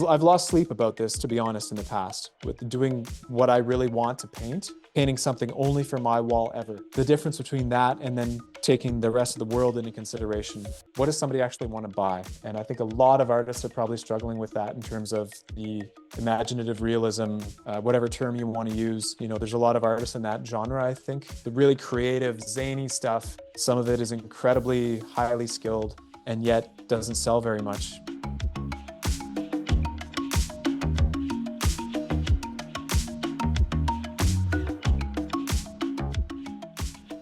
I've lost sleep about this, to be honest, in the past, with doing what I really want to paint, painting something only for my wall ever. The difference between that and then taking the rest of the world into consideration. What does somebody actually want to buy? And I think a lot of artists are probably struggling with that in terms of the imaginative realism, whatever term you want to use. There's a lot of artists in that genre, I think. The really creative, zany stuff, some of it is incredibly highly skilled and yet doesn't sell very much.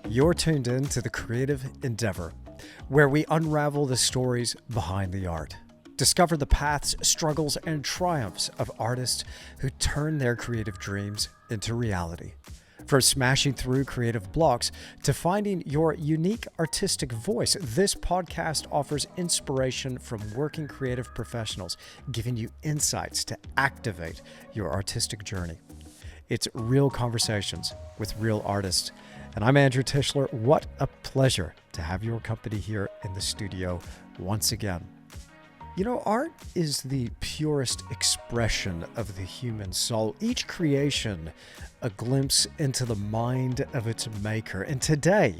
You're tuned in to The Creative Endeavor, where we unravel the stories behind the art. Discover the paths, struggles, and triumphs of artists who turn their creative dreams into reality. From smashing through creative blocks to finding your unique artistic voice, this podcast offers inspiration from working creative professionals, giving you insights to activate your artistic journey. It's real conversations with real artists. And I'm Andrew Tischler. What a pleasure to have your company here in the studio once again. Art is the purest expression of the human soul. Each creation, a glimpse into the mind of its maker. And today,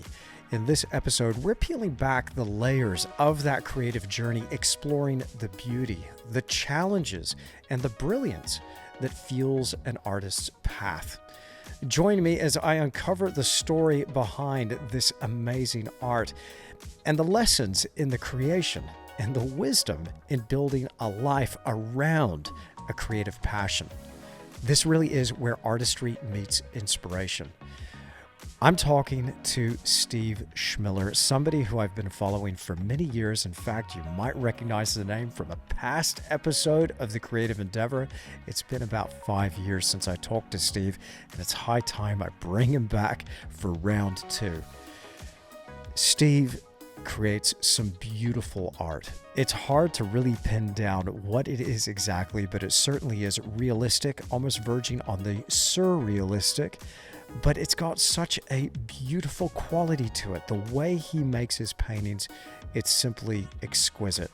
in this episode, we're peeling back the layers of that creative journey, exploring the beauty, the challenges, and the brilliance that fuels an artist's path. Join me as I uncover the story behind this amazing art and the lessons in the creation and the wisdom in building a life around a creative passion. This really is where artistry meets inspiration. I'm talking to Steve Chmilar, somebody who I've been following for many years. In fact, you might recognize the name from a past episode of The Creative Endeavor. It's been about 5 years since I talked to Steve, and it's high time I bring him back for round 2. Steve creates some beautiful art. It's hard to really pin down what it is exactly, but it certainly is realistic, almost verging on the surrealistic. But it's got such a beautiful quality to it. The way he makes his paintings, it's simply exquisite.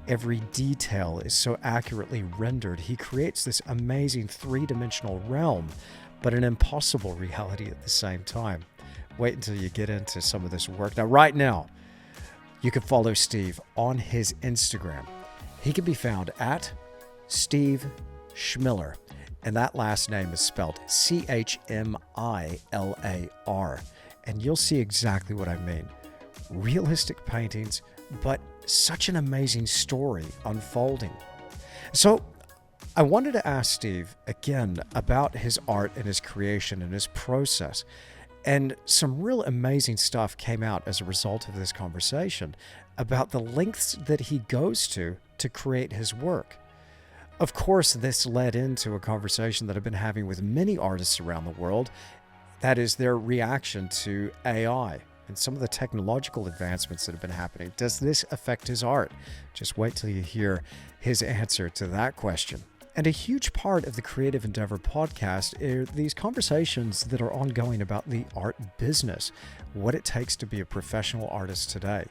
Every detail is so accurately rendered. He creates this amazing three-dimensional realm, but an impossible reality at the same time. Wait until you get into some of this work. Now, right now, you can follow Steve on his Instagram. He can be found at Steve Chmilar. And that last name is spelled Chmilar. And you'll see exactly what I mean. Realistic paintings, but such an amazing story unfolding. So I wanted to ask Steve again about his art and his creation and his process. And some real amazing stuff came out as a result of this conversation about the lengths that he goes to create his work. Of course, this led into a conversation that I've been having with many artists around the world. That is their reaction to AI and some of the technological advancements that have been happening. Does this affect his art? Just wait till you hear his answer to that question. And a huge part of the Creative Endeavor podcast are these conversations that are ongoing about the art business, what it takes to be a professional artist today.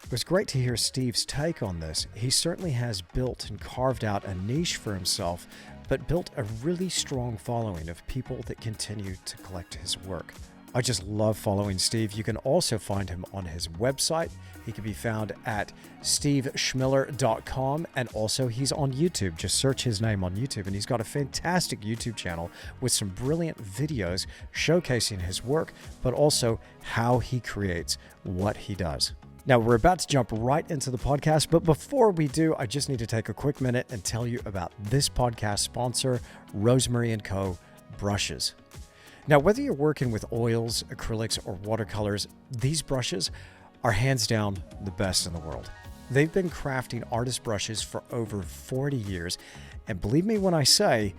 It was great to hear Steve's take on this. He certainly has built and carved out a niche for himself, but built a really strong following of people that continue to collect his work. I just love following Steve. You can also find him on his website. He can be found at stevechmilar.com, and also he's on YouTube. Just search his name on YouTube, and he's got a fantastic YouTube channel with some brilliant videos showcasing his work, but also how he creates what he does. Now, we're about to jump right into the podcast, but before we do, I just need to take a quick minute and tell you about this podcast sponsor, Rosemary & Co. Brushes. Now, whether you're working with oils, acrylics, or watercolors, these brushes are hands down the best in the world. They've been crafting artist brushes for over 40 years, and believe me when I say,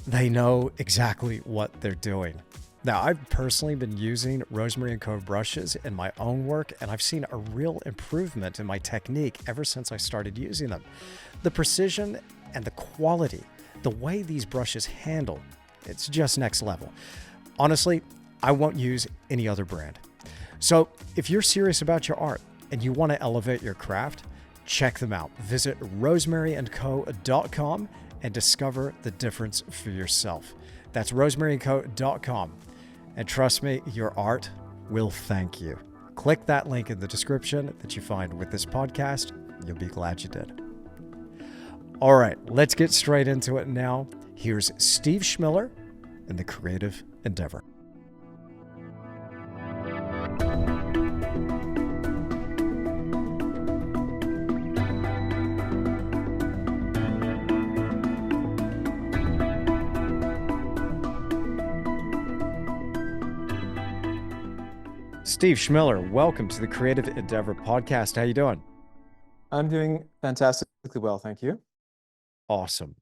they know exactly what they're doing. Now, I've personally been using Rosemary & Co. brushes in my own work, and I've seen a real improvement in my technique ever since I started using them. The precision and the quality, the way these brushes handle, it's just next level. Honestly, I won't use any other brand. So if you're serious about your art and you want to elevate your craft, Check them out. Visit rosemaryandco.com and discover the difference for yourself. That's rosemaryandco.com. And trust me, your art will thank you. Click that link in the description that you find with this podcast. You'll be glad you did. All right, let's get straight into it now. Here's Steve Chmilar and the Creative Endeavor. Steve Chmilar, welcome to the Creative Endeavor podcast. How you doing? I'm doing fantastically well, thank you. Awesome.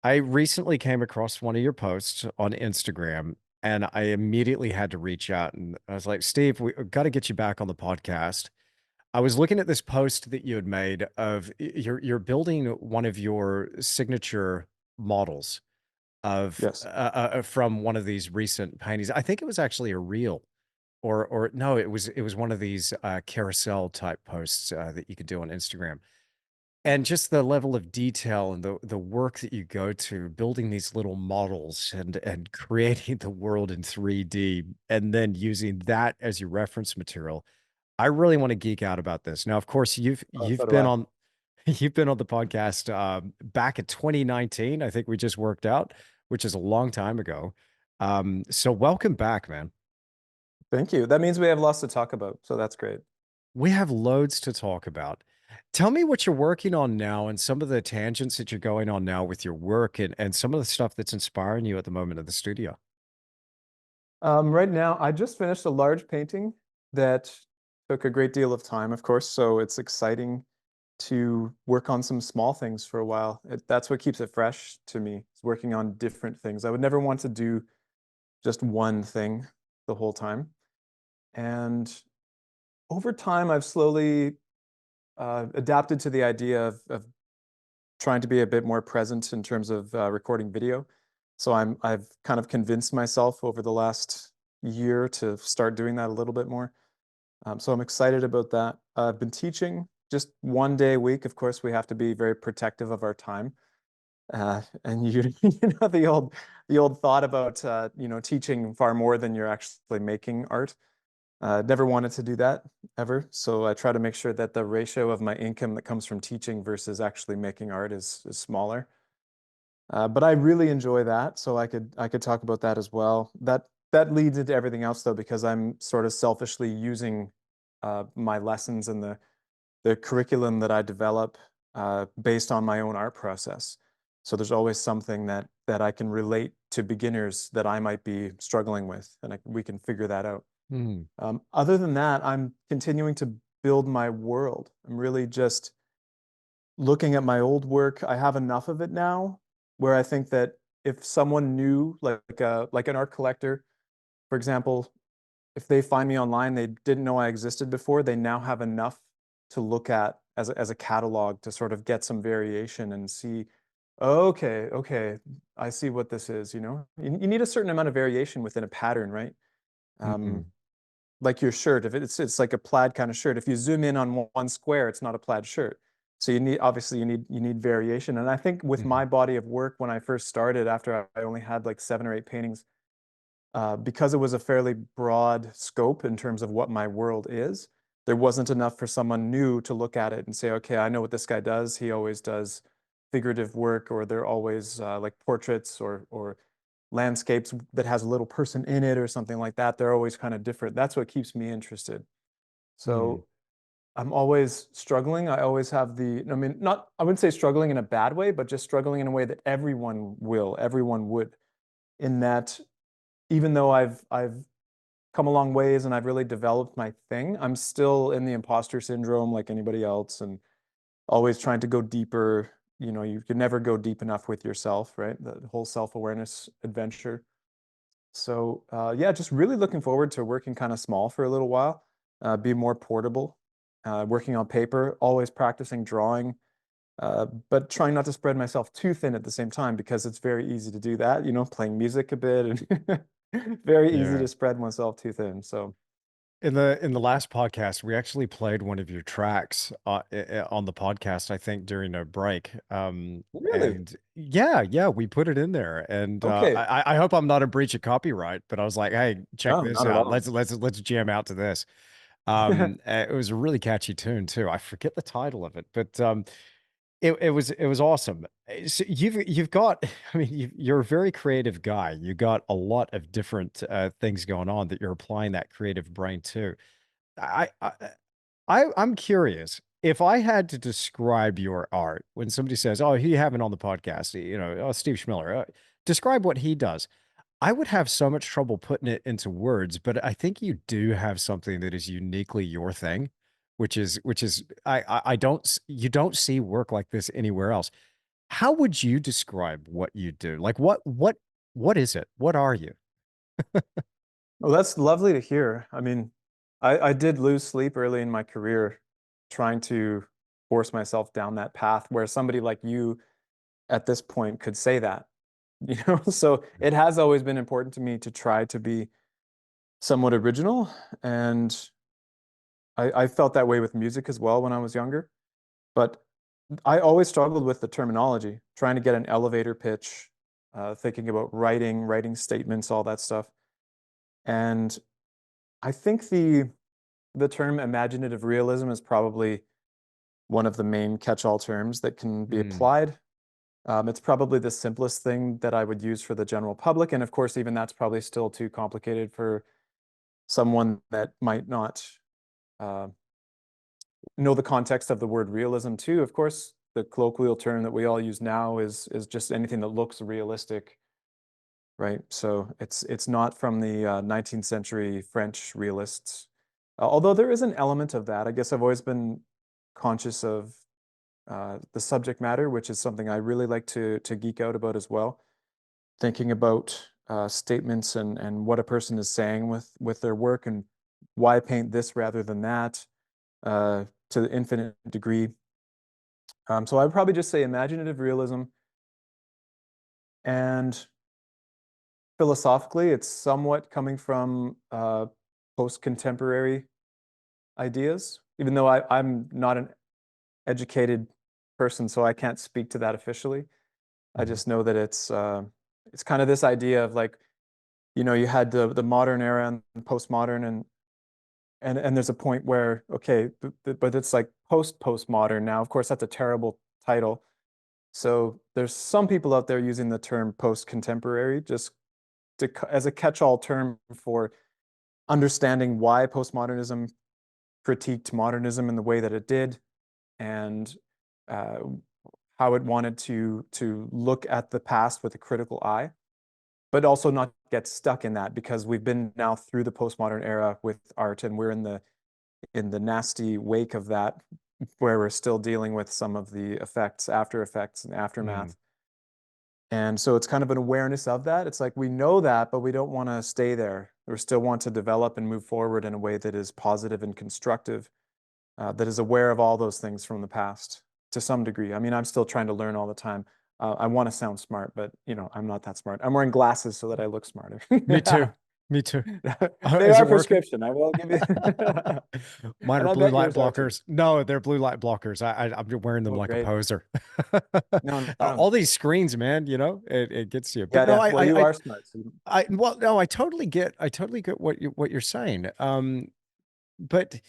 I recently came across one of your posts on Instagram, and I immediately had to reach out, and I was like, Steve, we got to get you back on the podcast. I was looking at this post that you had made of you're building one of your signature models of Yes. from one of these recent paintings. I think it was actually a reel. Or no, it was one of these carousel type posts that you could do on Instagram. And just the level of detail and the work that you go to building these little models and creating the world in 3D and then using that as your reference material. I really want to geek out about this. Now, of course, you've Oh, so you've do been I. on you've been on the podcast back in 2019. I think we just worked out, which is a long time ago. So welcome back, man. Thank you. That means we have lots to talk about, so that's great. We have loads to talk about. Tell me what you're working on now and some of the tangents that you're going on now with your work and some of the stuff that's inspiring you at the moment in the studio. Right now, I just finished a large painting that took a great deal of time, of course, so it's exciting to work on some small things for a while. That's what keeps it fresh to me, is working on different things. I would never want to do just one thing the whole time. And over time, I've slowly adapted to the idea of trying to be a bit more present in terms of recording video. So I've kind of convinced myself over the last year to start doing that a little bit more. So I'm excited about that. I've been teaching just 1 day a week. Of course, we have to be very protective of our time. And you know the old thought about teaching far more than you're actually making art. Never wanted to do that ever. So I try to make sure that the ratio of my income that comes from teaching versus actually making art is smaller. But I really enjoy that, so I could talk about that as well. That leads into everything else though, because I'm sort of selfishly using my lessons and the curriculum that I develop based on my own art process. So there's always something that I can relate to beginners that I might be struggling with, and we can figure that out. Hmm. Other than that, I'm continuing to build my world. I'm really just looking at my old work. I have enough of it now where I think that if someone new, like an art collector, for example, if they find me online, they didn't know I existed before, they now have enough to look at as a catalog to sort of get some variation and see, okay, okay, I see what this is, you know? You need a certain amount of variation within a pattern, right? Hmm. Um, like your shirt, if it's like a plaid kind of shirt. If you zoom in on one square, it's not a plaid shirt. So obviously you need variation. And I think with Hmm. my body of work when I first started, after I only had like 7 or 8 paintings, because it was a fairly broad scope in terms of what my world is, there wasn't enough for someone new to look at it and say, okay, I know what this guy does. He always does figurative work, or they're always like portraits or landscapes that has a little person in it or something like that. They're always kind of different. That's what keeps me interested. Hmm. So I'm always struggling. I always have I mean, not, I wouldn't say struggling in a bad way, but just struggling in a way that everyone would, in that even though I've come a long ways and I've really developed my thing, I'm still in the imposter syndrome like anybody else, and always trying to go deeper. You know, you can never go deep enough with yourself, right? The whole self-awareness adventure. So yeah, just really looking forward to working kind of small for a little while, be more portable, working on paper, always practicing drawing, but trying not to spread myself too thin at the same time, because it's very easy to do that, playing music a bit and very easy Yeah. to spread oneself too thin. So in the last podcast, we actually played one of your tracks on the podcast, I think during a break. Really? And yeah, we put it in there. And Okay. I hope I'm not in breach of copyright, but I was like, hey, check No, this not at out. all. Let's jam out to this. It was a really catchy tune too. I forget the title of it, but it was awesome. So you've got, I mean, you're a very creative guy. You got a lot of different things going on that you're applying that creative brain to. I, I I'm curious if I had to describe your art when somebody says, "Oh, you have it on the podcast," oh, Steve Chmilar, describe what he does. I would have so much trouble putting it into words, but I think you do have something that is uniquely your thing, which is I don't you don't see work like this anywhere else. How would you describe what you do? Like what is it? What are you? Well, that's lovely to hear. I mean, I did lose sleep early in my career trying to force myself down that path where somebody like you at this point could say that, So it has always been important to me to try to be somewhat original. And I felt that way with music as well when I was younger. But I always struggled with the terminology, trying to get an elevator pitch, thinking about writing statements, all that stuff. And I think the term imaginative realism is probably one of the main catch-all terms that can be Mm, applied. It's probably the simplest thing that I would use for the general public. And of course, even that's probably still too complicated for someone that might not uh, know the context of the word realism too. Of course, the colloquial term that we all use now is just anything that looks realistic, right? So it's not from the 19th century French realists. Although there is an element of that. I guess I've always been conscious of the subject matter, which is something I really like to geek out about as well. Thinking about statements and what a person is saying with their work and why paint this rather than that to the infinite degree. So I would probably just say imaginative realism, and philosophically, it's somewhat coming from post-contemporary ideas, even though I'm not an educated person, so I can't speak to that officially. I mhm, just know that it's kind of this idea of like, you had the modern era and postmodern, and there's a point where, okay, but it's like postmodern now. Of course, that's a terrible title. So there's some people out there using the term post-contemporary just as a catch-all term for understanding why postmodernism critiqued modernism in the way that it did, and uh, how it wanted to look at the past with a critical eye, but also not get stuck in that because we've been now through the postmodern era with art, and we're in the nasty wake of that, where we're still dealing with some of the effects, after effects, and mm. aftermath. And so it's kind of an awareness of that. It's like we know that, but we don't want to stay there. We still want to develop and move forward in a way that is positive and constructive, that is aware of all those things from the past to some degree. I mean, I'm still trying to learn all the time. I want to sound smart, but I'm not that smart. I'm wearing glasses so that I look smarter. Me too. Me too. They Is are it working? prescription. I will give you. Mine And are I blue bet light yours are too. blockers. No, they're blue light blockers. I'm wearing them Oh, like a great. poser. No, no. All these screens, man, it gets you. But Yeah, no, yeah. Well, you are smart. So well, no, I totally get what you're saying. But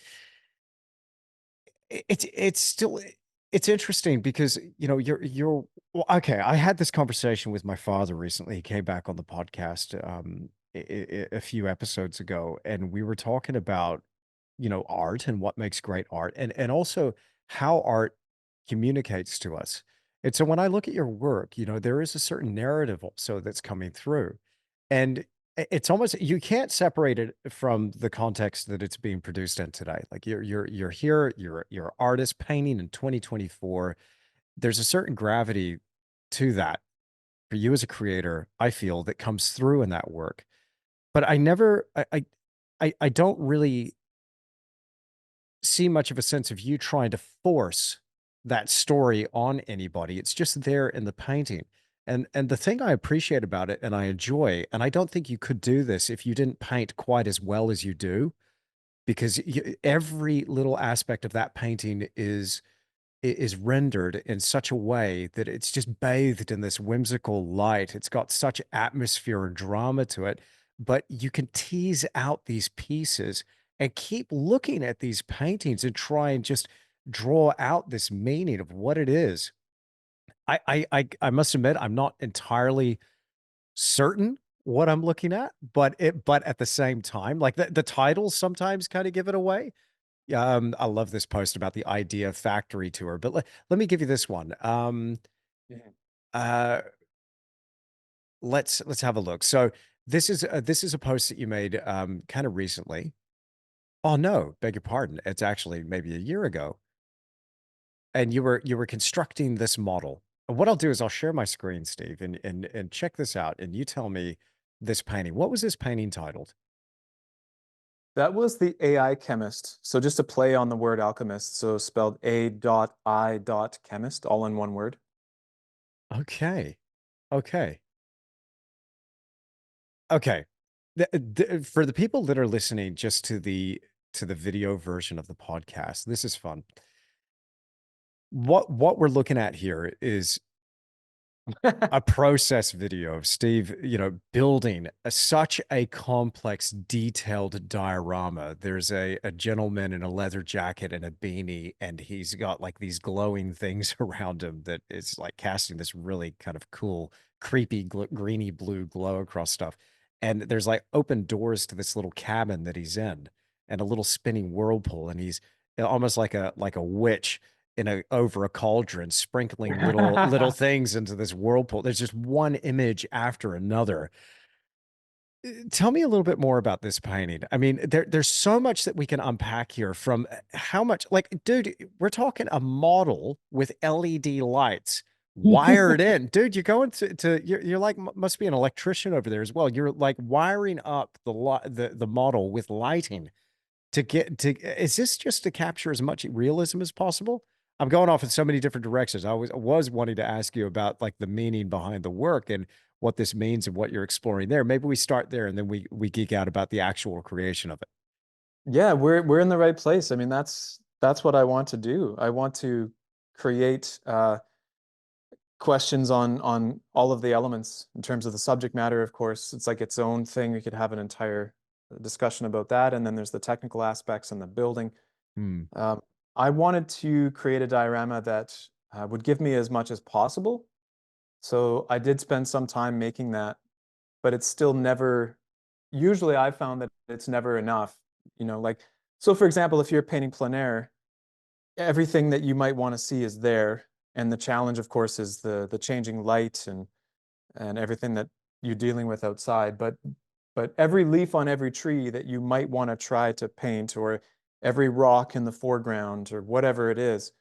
it's still it's interesting because you're well, okay. I had this conversation with my father recently. He came back on the podcast a few episodes ago, and we were talking about art and what makes great art, and also how art communicates to us. And so when I look at your work, there is a certain narrative also that's coming through. And it's almost you can't separate it from the context that it's being produced in today. Like you're here, you're an artist painting in 2024. There's a certain gravity to that for you as a creator, I feel, that comes through in that work. But I never I don't really see much of a sense of you trying to force that story on anybody. It's just there in the painting. And the thing I appreciate about it and I enjoy, and I don't think you could do this if you didn't paint quite as well as you do, because every little aspect of that painting is rendered in such a way that it's just bathed in this whimsical light. It's got such atmosphere and drama to it, but you can tease out these pieces and keep looking at these paintings and try and just draw out this meaning of what it is. I must admit I'm not entirely certain what I'm looking at, but at the same time, like the titles sometimes kind of give it away. Yeah, I love this post about the idea factory tour, but let me give you this one. Mhm. Uh, let's have a look. So this is a post that you made kind of recently. Oh no, beg your pardon. It's actually maybe a year ago, and you were constructing this model. What I'll do is I'll share my screen, Steve, and check this out, and you tell me this painting. What was this painting titled? That was the AI chemist. So just a play on the word alchemist. So spelled A.I.chemist, all in one word. Okay, okay. Okay. For the people that are listening just to the video version of the podcast, this is fun. What we're looking at here is a process video of Steve, building such a complex, detailed diorama. There's a gentleman in a leather jacket and a beanie, and he's got like these glowing things around him that is like casting this really kind of cool, creepy, greeny blue glow across stuff. And there's like open doors to this little cabin that he's in, and a little spinning whirlpool, and he's almost like a witch in a over a cauldron, sprinkling little things into this whirlpool. There's just one image after another. Tell me a little bit more about this painting. I mean, there's so much that we can unpack here from how much, like, dude, we're talking a model with LED lights wired in. Dude, you're going you're like must be an electrician over there as well. You're like wiring up the model with lighting to get to is this just to capture as much realism as possible? I'm going off in so many different directions. I was wanting to ask you about like the meaning behind the work and what this means and what you're exploring there. Maybe we start there and then we geek out about the actual creation of it. Yeah, we're in the right place. I mean, that's what I want to do. I want to create questions on all of the elements in terms of the subject matter. Of course, it's like its own thing. We could have an entire discussion about that, and then there's the technical aspects and the building. Hmm. Um, I wanted to create a diorama that would give me as much as possible. So I did spend some time making that, but it's still never, usually I found that it's never enough. Like, so for example, if you're painting plein air, everything that you might want to see is there. And the challenge, of course, is the changing light and everything that you're dealing with outside. But every leaf on every tree that you might want to try to paint, or every rock in the foreground, or whatever it is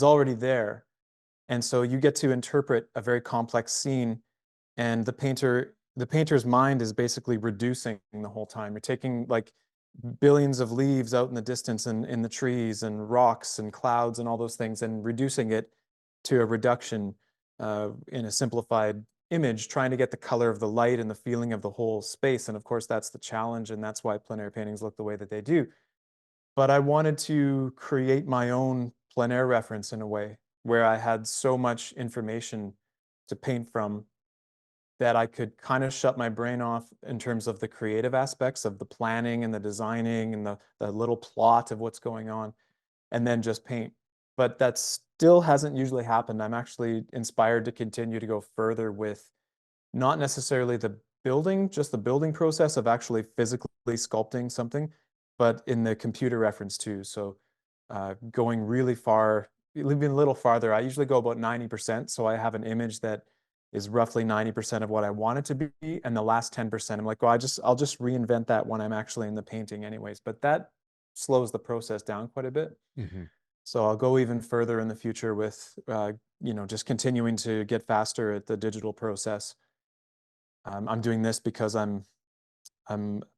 already there. And so you get to interpret a very complex scene, and the painter's mind is basically reducing the whole time. You're taking like billions of leaves out in the distance and in the trees and rocks and clouds and all those things, and reducing it to a reduction in a simplified image, trying to get the color of the light and the feeling of the whole space. And of course, that's the challenge, and that's why plein air paintings look the way that they do. But I wanted to create my own plein air reference in a way where I had so much information to paint from that I could kind of shut my brain off in terms of the creative aspects of the planning and the designing and the little plot of what's going on, and then just paint. But that still hasn't usually happened. I'm actually inspired to continue to go further with not necessarily the building, just the building process of actually physically sculpting something, but in the computer reference too. So going really far, even a little farther. I usually go about 90%. So I have an image that is roughly 90% of what I want it to be. And the last 10%, I'm like, well, I'll just reinvent that when I'm actually in the painting anyways. But that slows the process down quite a bit. Mhm. So I'll go even further in the future with, just continuing to get faster at the digital process. I'm doing this because I'm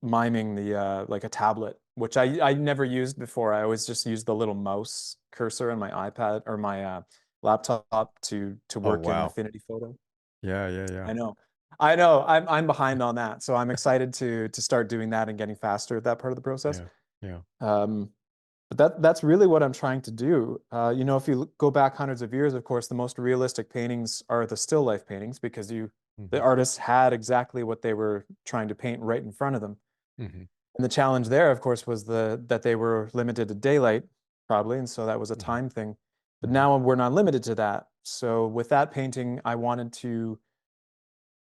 miming the like a tablet, which I never used before. I always just used the little mouse cursor on my iPad or my laptop to Oh work in wow. Affinity Photo. Yeah, yeah, yeah. I know. I know. I'm behind on that. So I'm excited to start doing that and getting faster at that part of the process. Yeah. Yeah. Um, but that's really what I'm trying to do. If you go back hundreds of years, of course, the most realistic paintings are the still life paintings because the Hmm. artists had exactly what they were trying to paint right in front of them. Hmm. And the challenge there, of course, was that they were limited to daylight, probably, and so that was a Hmm. time thing. But Hmm. now we're not limited to that. So with that painting, I wanted to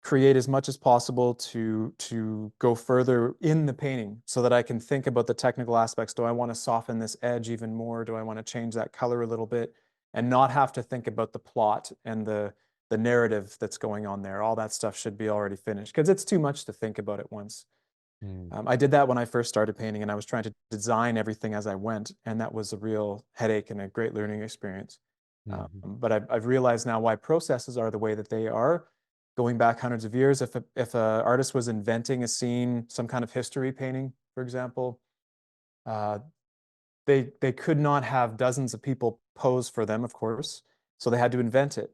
create as much as possible to go further in the painting so that I can think about the technical aspects. Do I want to soften this edge even more? Do I want to change that color a little bit? And not have to think about the plot and the narrative that's going on there. All that stuff should be already finished because it's too much to think about at once. Hmm. I did that when I first started painting, and I was trying to design everything as I went, and that was a real headache and a great learning experience. Hmm. But I've realized now why processes are the way that they are. Going back hundreds of years, if a artist was inventing a scene, some kind of history painting, for example, uh, they could not have dozens of people pose for them, of course, so they had to invent it.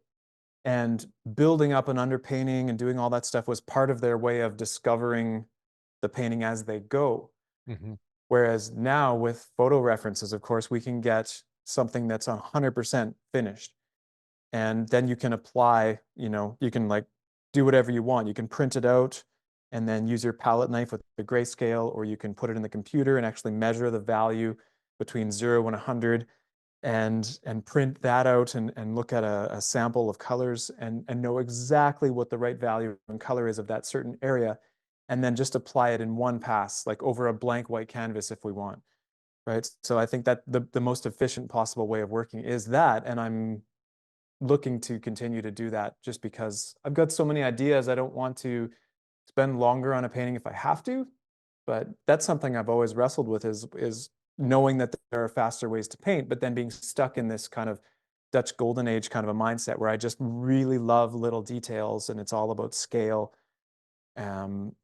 And building up an underpainting and doing all that stuff was part of their way of discovering the painting as they go. Hmm. Whereas now with photo references, of course, we can get something that's 100% finished. And then you can apply, you can like do whatever you want. You can print it out and then use your palette knife with the grayscale, or you can put it in the computer and actually measure the value between 0 and 100 and print that out and look at a sample of colors and know exactly what the right value and color is of that certain area, and then just apply it in one pass, like over a blank white canvas if we want, right? So I think that the most efficient possible way of working is that, and I'm looking to continue to do that just because I've got so many ideas. I don't want to spend longer on a painting if I have to, but that's something I've always wrestled with is knowing that there are faster ways to paint, but then being stuck in this kind of Dutch golden age kind of a mindset where I just really love little details and it's all about scale. Um,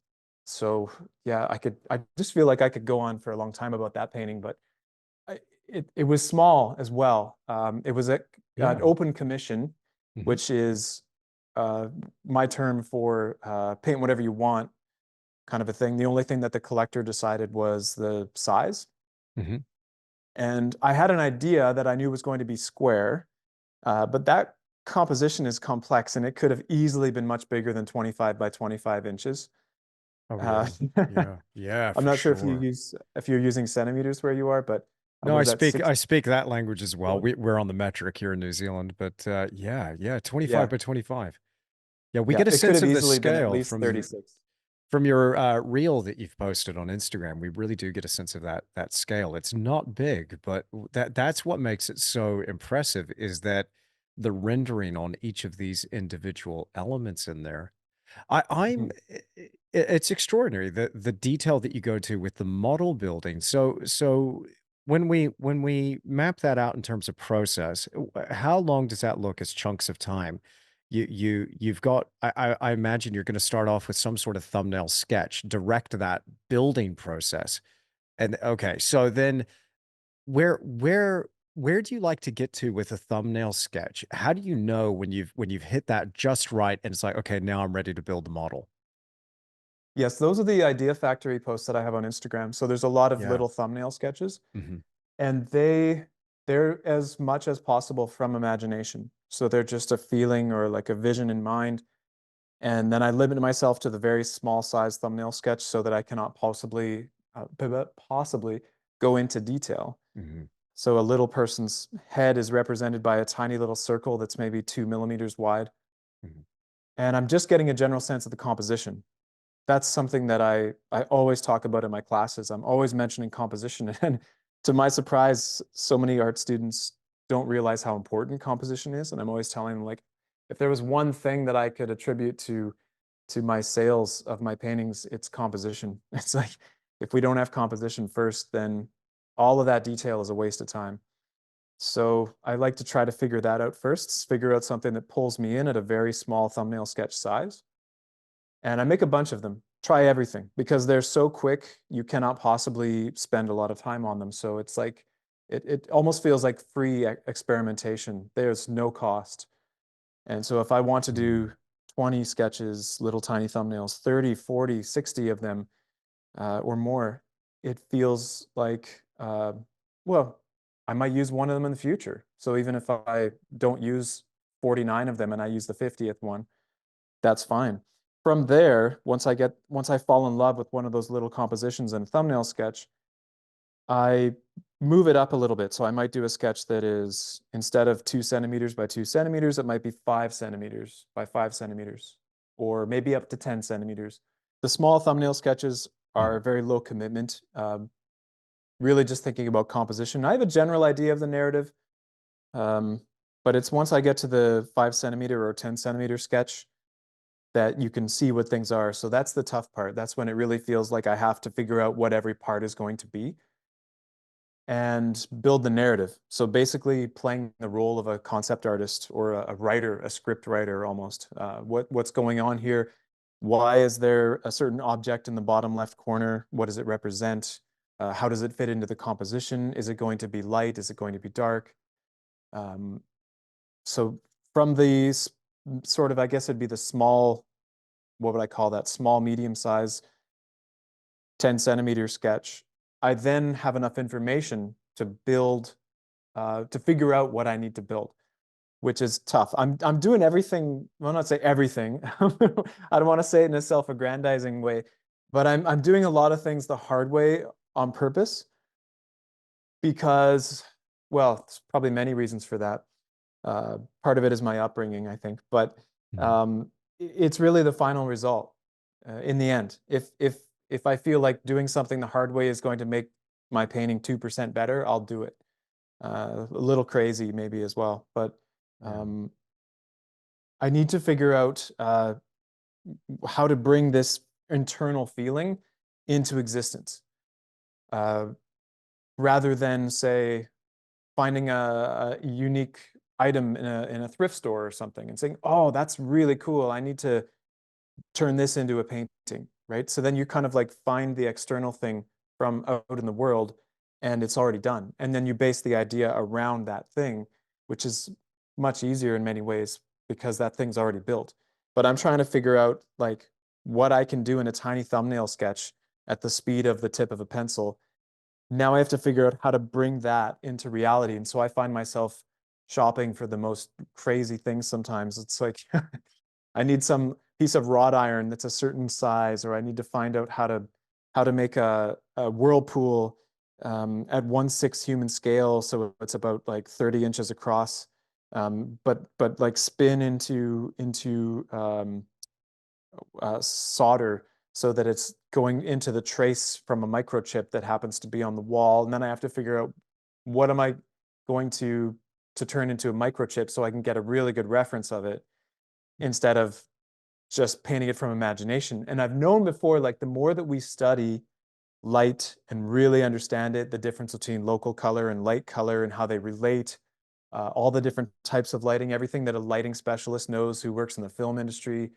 so yeah, I just feel like I could go on for a long time about that painting, but it was small as well. It was an Yeah. open commission, Hmm. which is uh, my term for paint whatever you want kind of a thing. The only thing that the collector decided was the size. Hmm. And I had an idea that I knew was going to be square, but that composition is complex and it could have easily been much bigger than 25 by 25 inches. Oh Uh, yeah. Yeah. Yeah, I'm for not sure sure. if you're using centimeters where you are, but No, what I is that, speak I 60? speak that language as well. We're on the metric here in New Zealand, but yeah, yeah, 25 Yeah, by 25. Yeah, we yeah, get a it could sense have of the easily been at scale least from 36. your reel that you've posted on Instagram. We really do get a sense of that scale. It's not big, but that's what makes it so impressive is that the rendering on each of these individual elements in there. I'm Mhm. it's extraordinary the detail that you go to with the model building. So when we map that out in terms of process, how long does that look as chunks of time? You've got I imagine you're going to start off with some sort of thumbnail sketch, direct that building process. And okay, so then where do you like to get to with a thumbnail sketch? How do you know when you've hit that just right and it's like, okay, now I'm ready to build the model? Yes, those are the Idea Factory posts that I have on Instagram. So there's a lot of Yeah. little thumbnail sketches, Mhm. and they're as much as possible from imagination. So they're just a feeling or like a vision in mind. And then I limit myself to the very small size thumbnail sketch so that I cannot possibly go into detail. Mhm. So a little person's head is represented by a tiny little circle that's maybe 2 millimeters wide. Mhm. And I'm just getting a general sense of the composition. That's something that I always talk about in my classes. I'm always mentioning composition. And to my surprise, so many art students don't realize how important composition is. And I'm always telling them, like, if there was one thing that I could attribute to my sales of my paintings, it's composition. It's like if we don't have composition first, then all of that detail is a waste of time. So I like to try to figure that out first, figure out something that pulls me in at a very small thumbnail sketch size. And I make a bunch of them. Try everything because they're so quick, you cannot possibly spend a lot of time on them. So it's like it almost feels like free experimentation. There's no cost. And so if I want to Mm. do 20 sketches, little tiny thumbnails, 30, 40, 60 of them or more, it feels like, well, I might use one of them in the future. So even if I don't use 49 of them and I use the 50th one, that's fine. From there, once I fall in love with one of those little compositions in a thumbnail sketch, I move it up a little bit. So I might do a sketch that is, instead of 2 centimeters by 2 centimeters, it might be 5 centimeters by 5 centimeters, or maybe up to 10 centimeters. The small thumbnail sketches are very low commitment, really just thinking about composition. I have a general idea of the narrative, but it's once I get to the 5 centimeter or 10 centimeter sketch that you can see what things are. So that's the tough part. That's when it really feels like I have to figure out what every part is going to be and build the narrative. So basically playing the role of a concept artist or a writer, a script writer almost. What's going on here? Why is there a certain object in the bottom left corner? What does it represent? How does it fit into the composition? Is it going to be light? Is it going to be dark? So from these sort of, I guess it'd be the small, what would I call that? Small, medium size, 10 centimeter sketch. I then have enough information to build, to figure out what I need to build, which is tough. I'm doing everything. Well, not say everything. I don't want to say it in a self-aggrandizing way, but I'm doing a lot of things the hard way on purpose because, well, there's probably many reasons for that. Part of it is my upbringing, I think, but it's really the final result in the end. If I feel like doing something the hard way is going to make my painting 2% better, I'll do it. A little crazy maybe as well, but I need to figure out how to bring this internal feeling into existence, rather than say finding a unique item in a thrift store or something and saying, oh, that's really cool. I need to turn this into a painting, right? So then you kind of like find the external thing from out in the world and it's already done. And then you base the idea around that thing, which is much easier in many ways because that thing's already built. But I'm trying to figure out like what I can do in a tiny thumbnail sketch at the speed of the tip of a pencil. Now I have to figure out how to bring that into reality. And so I find myself shopping for the most crazy things sometimes. It's like I need some piece of wrought iron that's a certain size, or I need to find out how to make a whirlpool at 1/6 human scale, so it's about like 30 inches across, but like spin into solder so that it's going into the trace from a microchip that happens to be on the wall. And then I have to figure out what am I going to turn into a microchip so I can get a really good reference of it instead of just painting it from imagination. And I've known before, like the more that we study light and really understand it, the difference between local color and light color and how they relate, all the different types of lighting, everything that a lighting specialist knows who works in the film industry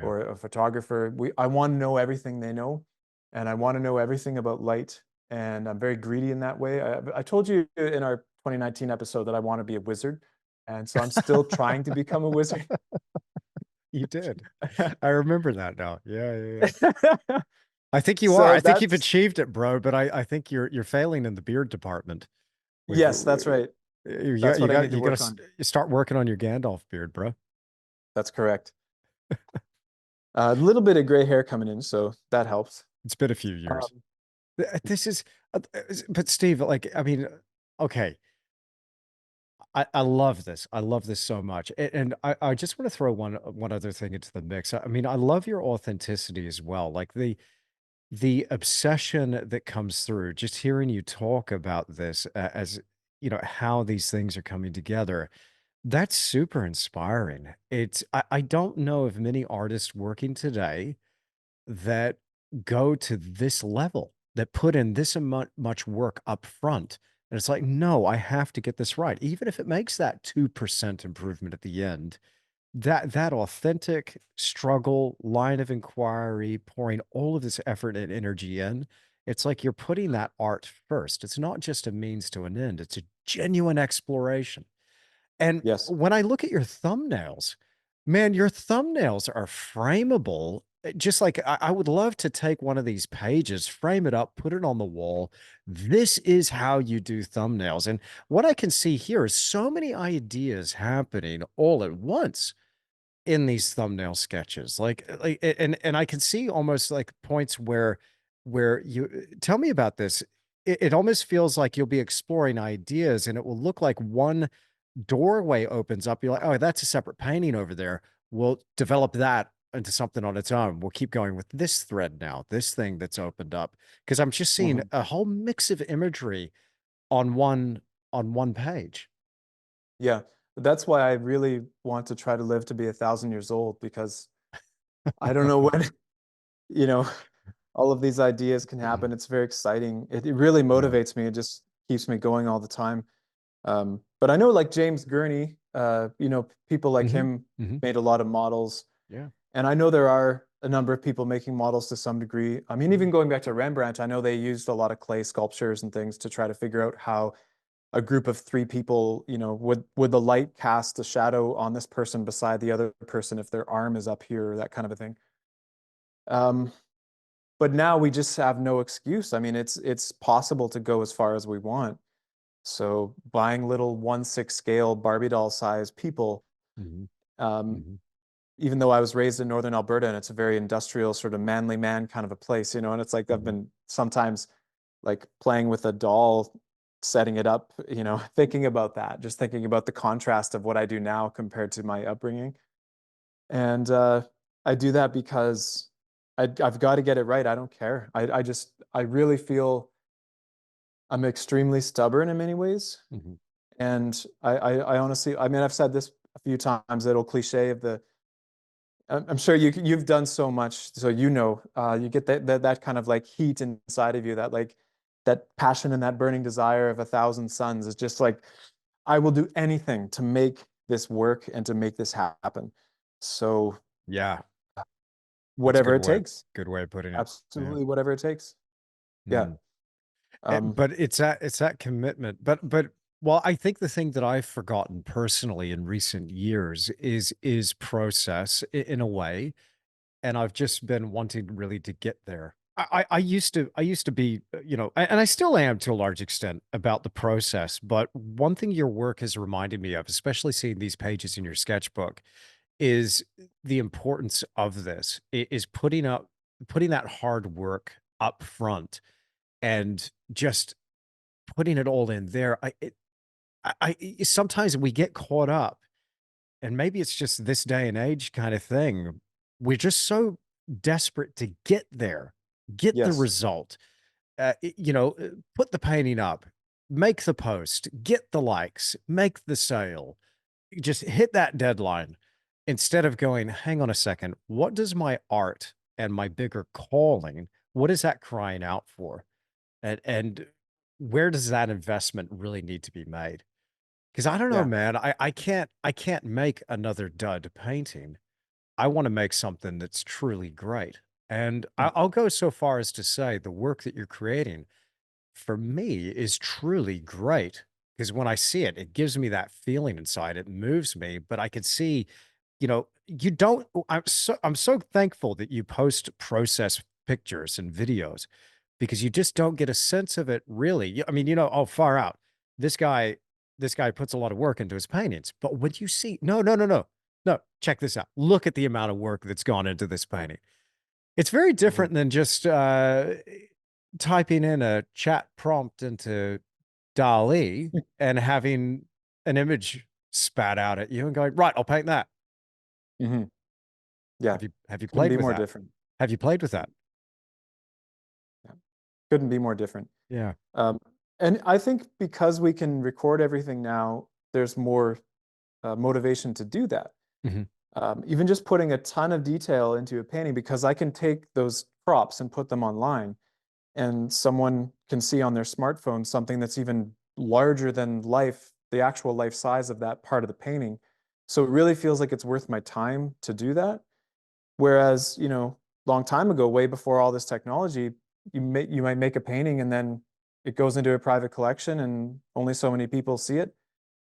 or a photographer. I want to know everything they know, and I want to know everything about light. And I'm very greedy in that way. I told you in our 2019 episode that I want to be a wizard. And so I'm still trying to become a wizard. You did. I remember that now. Yeah. I think you are. So I think you've that's, achieved it, bro, but I think you're failing in the beard department. yes, that's right. That's what I need to You work gotta on. start working on your Gandalf beard, bro. That's correct. A little bit of gray hair coming in, so that helps. It's been a few years. Um, This is, but Steve, like, I mean, okay. I love this. I love this so much. And I just want to throw one other thing into the mix. I mean, I love your authenticity as well. Like the obsession that comes through, just hearing you talk about this as, how these things are coming together. That's super inspiring. I don't know of many artists working today that go to this level, that put in this much work up front. And it's like, no, I have to get this right. Even if it makes that 2% improvement at the end, that authentic struggle, line of inquiry, pouring all of this effort and energy in, it's like you're putting that art first. It's not just a means to an end, it's a genuine exploration. And yes. when I look at your thumbnails, man, your thumbnails are frameable just like I would love to take one of these pages, frame it up, put it on the wall. This is how you do thumbnails. And what I can see here is so many ideas happening all at once in these thumbnail sketches. And I can see almost like points where you tell me about this. It almost feels like you'll be exploring ideas and it will look like one doorway opens up. You're like, oh, that's a separate painting over there. We'll develop that into something on its own. We'll keep going with this thread now, this thing that's opened up. Because I'm just seeing Mhm. a whole mix of imagery on one page. Yeah, that's why I really want to try to live to be 1,000 years old, because I don't know when, you know, all of these ideas can happen. It's very exciting. It really Yeah. motivates me. It just keeps me going all the time. But I know like James Gurney, people like Hmm. him Hmm. made a lot of models. Yeah. And I know there are a number of people making models to some degree. I mean, even Mhm. going back to Rembrandt, I know they used a lot of clay sculptures and things to try to figure out how a group of three people, would the light cast a shadow on this person beside the other person if their arm is up here, that kind of a thing. Um, but now we just have no excuse. I mean, it's possible to go as far as we want. So buying little 1/6 scale Barbie doll size people, Mhm. um, Mhm. even though I was raised in northern Alberta and it's a very industrial sort of manly man kind of a place, and it's like I've Mhm. been sometimes like playing with a doll, setting it up, thinking about that, just thinking about the contrast of what I do now compared to my upbringing. And I do that because I've got to get it right. I don't care. I really feel I'm extremely stubborn in many ways. Mhm. And I honestly, I mean, I've said this a few times, that old cliche of the, I'm sure you've done so much, so you get that kind of like heat inside of you, that like that passion and that burning desire of 1,000 suns is just like, I will do anything to make this work and to make this happen. So Yeah, that's a whatever it takes, good way of putting it. Yeah. absolutely whatever it takes. Yeah. Mhm. Um, But it's that commitment. But well, I think the thing that I've forgotten personally in recent years is process in a way, and I've just been wanting really to get there. I used to be, and I still am to a large extent about the process. But one thing your work has reminded me of, especially seeing these pages in your sketchbook, is the importance of this is putting that hard work up front and just putting it all in there. Sometimes we get caught up, and maybe it's just this day and age kind of thing. We're just so desperate to get there, get the yes. result. Put the painting up, make the post, get the likes, make the sale, just hit that deadline instead of going, hang on a second, what does my art and my bigger calling, what is that crying out for? And where does that investment really need to be made? Because I don't know, Yeah. man. I can't make another dud painting. I want to make something that's truly great. And Mhm. I'll go so far as to say the work that you're creating for me is truly great, because when I see it, it gives me that feeling inside. It moves me, but I can see, you don't. I'm so thankful that you post process pictures and videos, because you just don't get a sense of it really. I mean, oh, far out. This guy, this guy puts a lot of work into his paintings, but when you see, no, no, no, no, no, check this out. Look at the amount of work that's gone into this painting. It's very Mhm. different than just typing in a chat prompt into DALL-E and having an image spat out at you and going, right, I'll paint that. Mhm. Yeah. Have you Couldn't played be with more that? different. Have you played with that? Yeah. Couldn't be more different. Yeah. Um, and I think because we can record everything now, there's more motivation to do that. Mhm. Even just putting a ton of detail into a painting, because I can take those props and put them online, and someone can see on their smartphone something that's even larger than life, the actual life size of that part of the painting. So it really feels like it's worth my time to do that. Whereas, long time ago, way before all this technology, you might make a painting and then it goes into a private collection and only so many people see it.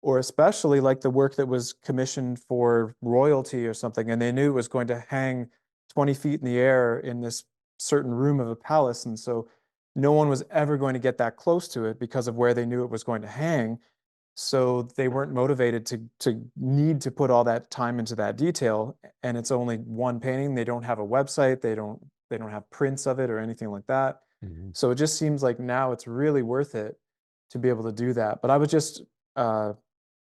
Or especially like the work that was commissioned for royalty or something, and they knew it was going to hang 20 feet in the air in this certain room of a palace. And so no one was ever going to get that close to it because of where they knew it was going to hang. So they weren't motivated to need to put all that time into that detail. And it's only one painting. They don't have a website. They don't have prints of it or anything like that. Hmm. So it just seems like now it's really worth it to be able to do that. But I was just uh,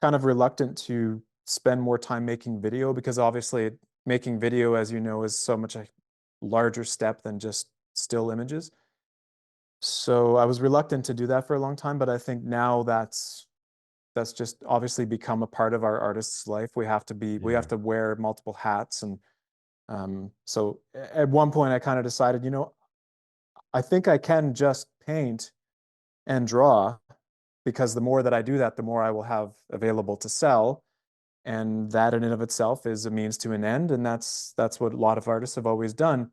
kind of reluctant to spend more time making video because obviously making video, as you know, is so much a larger step than just still images. So I was reluctant to do that for a long time, but I think now that's just obviously become a part of our artist's life. We have Yeah. to wear multiple hats. And so at one point I kind of decided, I think I can just paint and draw, because the more that I do that, the more I will have available to sell. And that in and of itself is a means to an end. And that's what a lot of artists have always done.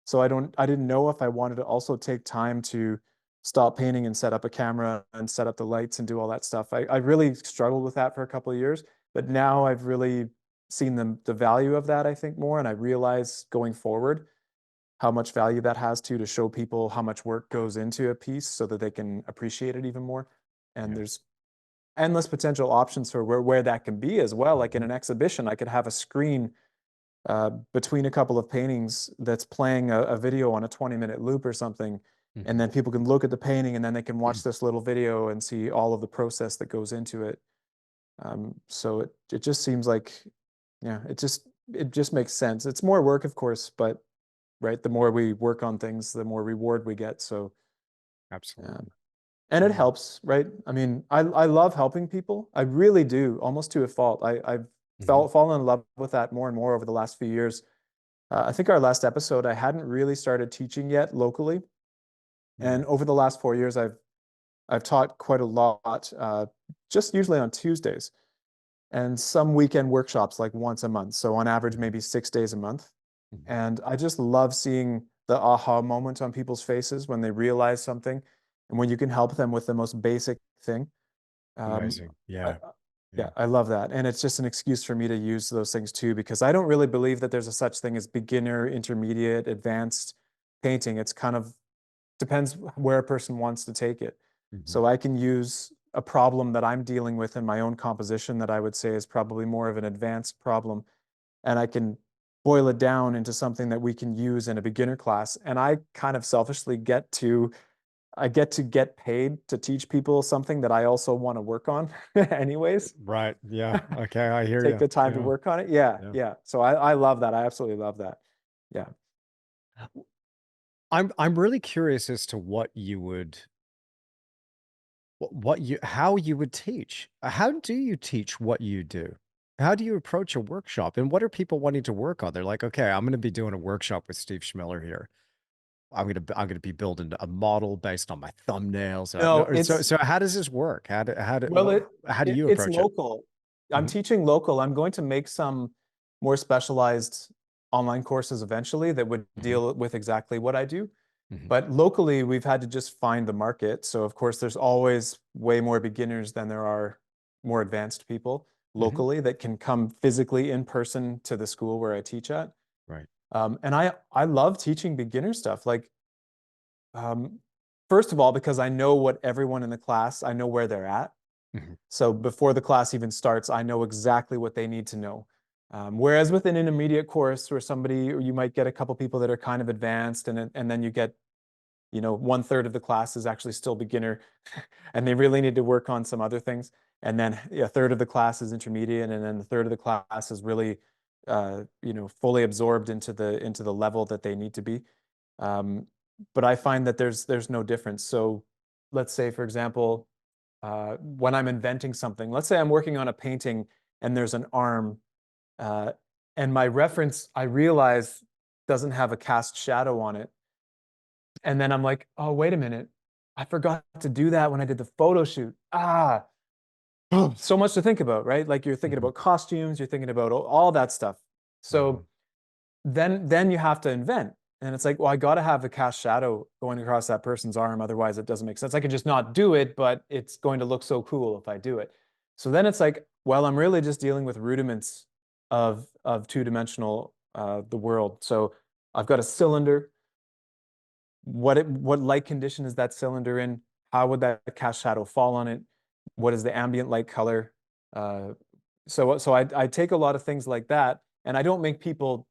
So I didn't know if I wanted to also take time to stop painting and set up a camera and set up the lights and do all that stuff. I really struggled with that for a couple of years, but now I've really seen the value of that, I think, more. And I realize going forward how much value that has to show people how much work goes into a piece so that they can appreciate it even more. And Yeah. there's endless potential options for where that can be as well. Like in Hmm. an exhibition, I could have a screen between a couple of paintings that's playing a video on a 20-minute loop or something. And Hmm. then people can look at the painting and then they can watch this little video and see all of the process that goes into it. So it just seems like, yeah, it just makes sense. It's more work, of course, but right, the more we work on things, the more reward we get. So yeah. Absolutely. And it Yeah. helps, right? I mean, I love helping people. I really do, almost to a fault. I've Hmm. fallen in love with that more and more over the last few years. I think our last episode, I hadn't really started teaching yet locally, Hmm. and over the last 4 years, I've taught quite a lot, just usually on Tuesdays, and some weekend workshops like once a month. So on average, Hmm. maybe 6 days a month. Hmm. And I just love seeing the aha moment on people's faces when they realize something, and when you can help them with the most basic thing. Um, Amazing. I, Yeah. yeah, Yeah. I love that. And it's just an excuse for me to use those things too, because I don't really believe that there's a such thing as beginner, intermediate, advanced painting. It's kind of depends where a person wants to take it. Hmm. So I can use a problem that I'm dealing with in my own composition that I would say is probably more of an advanced problem, and I can boil it down into something that we can use in a beginner class. And I kind of selfishly get paid to teach people something that I also want to work on anyways. Right. Yeah. Okay. I hear Take you. the time to Yeah. work on it. Yeah, Yeah. yeah. So I love that. I absolutely love that. Yeah. I'm really curious as to what you would what you how you would teach. How do you teach what you do? How do you approach a workshop? And what are people wanting to work on? They're like, okay, I'm going to be doing a workshop with Steve Chmilar here. I'm gonna be building a model based on my thumbnails. No, No, so how does this work? well, How do you it's approach it? local. I'm Hmm. teaching local. I'm going to make some more specialized online courses eventually that would Hmm. deal with exactly what I do. Hmm. But locally, we've had to just find the market. So of course, there's always way more beginners than there are more advanced people Hmm. locally that can come physically in person to the school where I teach at. Right. And I love teaching beginner stuff. Like um, first of all, because I know what everyone in the class, I know where they're at. Hmm. So before the class even starts, I know exactly what they need to know. Whereas with an intermediate course where somebody, or you might get a couple people that are kind of advanced, and then you get, 1/3 of the class is actually still beginner, and they really need to work on some other things. And then a third of the class is intermediate, and then the third of the class is really, fully absorbed into the level that they need to be. Um, but I find that there's no difference. So let's say, for example, when I'm inventing something, let's say I'm working on a painting and there's an arm, uh, and my reference I realize doesn't have a cast shadow on it. And then I'm like, oh, wait a minute. I forgot to do that when I did the photo shoot. So much to think about, right? Like you're thinking Hmm. about costumes, you're thinking about all that stuff. Hmm. So then you have to invent. And it's like, well, I got to have a cast shadow going across that person's arm. Otherwise, it doesn't make sense. I could just not do it, but it's going to look so cool if I do it. So then it's like, well, I'm really just dealing with rudiments of two-dimensional the world. So I've got a cylinder. What light condition is that cylinder in? How would that cast shadow fall on it? What is the ambient light color? Uh, so I take a lot of things like that, and I don't make people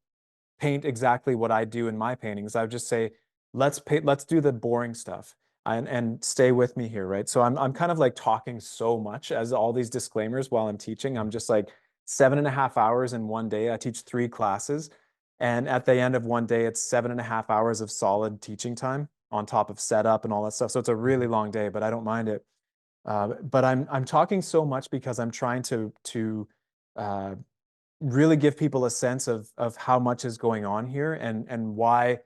paint exactly what I do in my paintings. I would just say, let's do the boring stuff and stay with me here, right? So I'm kind of like talking so much as all these disclaimers while I'm teaching. I'm just like 7.5 hours in one day. I teach 3 classes. And at the end of one day, it's 7.5 hours of solid teaching time on top of setup and all that stuff. So it's a really long day, but I don't mind it. But I'm talking so much because I'm trying to uh, really give people a sense of how much is going on here and why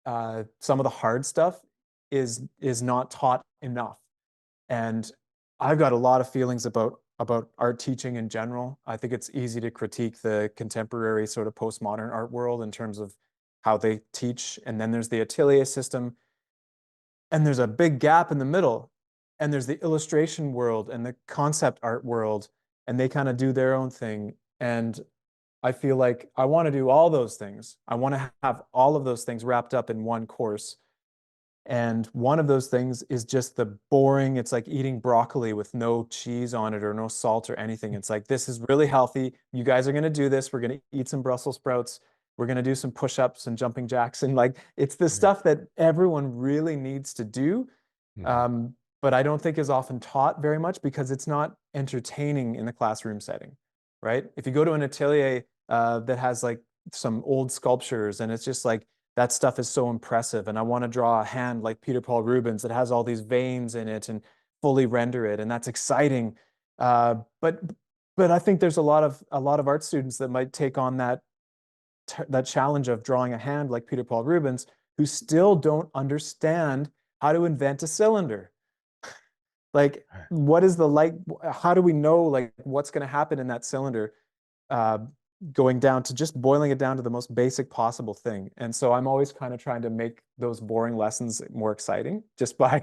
some of the hard stuff is not taught enough. And I've got a lot of feelings about art teaching in general. I think it's easy to critique the contemporary sort of postmodern art world in terms of how they teach. And then there's the atelier system, and there's a big gap in the middle. And there's the illustration world and the concept art world, and they kind of do their own thing. And I feel like I want to do all those things. I want to have all of those things wrapped up in one course. And one of those things is just the boring, it's like eating broccoli with no cheese on it or no salt or anything. It's like, this is really healthy. You guys are going to do this. We're going to eat some Brussels sprouts. We're going to do some push-ups and jumping jacks. And like, it's the Yeah. stuff that everyone really needs to do. Mhm. Um, but I don't think is often taught very much because it's not entertaining in the classroom setting, right? If you go to an atelier that has like some old sculptures and it's just like, that stuff is so impressive. And I want to draw a hand like Peter Paul Rubens that has all these veins in it and fully render it. And that's exciting. But I think there's a lot of art students that might take on that challenge of drawing a hand like Peter Paul Rubens who still don't understand how to invent a cylinder. Like, what is the light? How do we know like what's going to happen in that cylinder? Uh, Going down to just boiling it down to the most basic possible thing. And so I'm always kind of trying to make those boring lessons more exciting just by,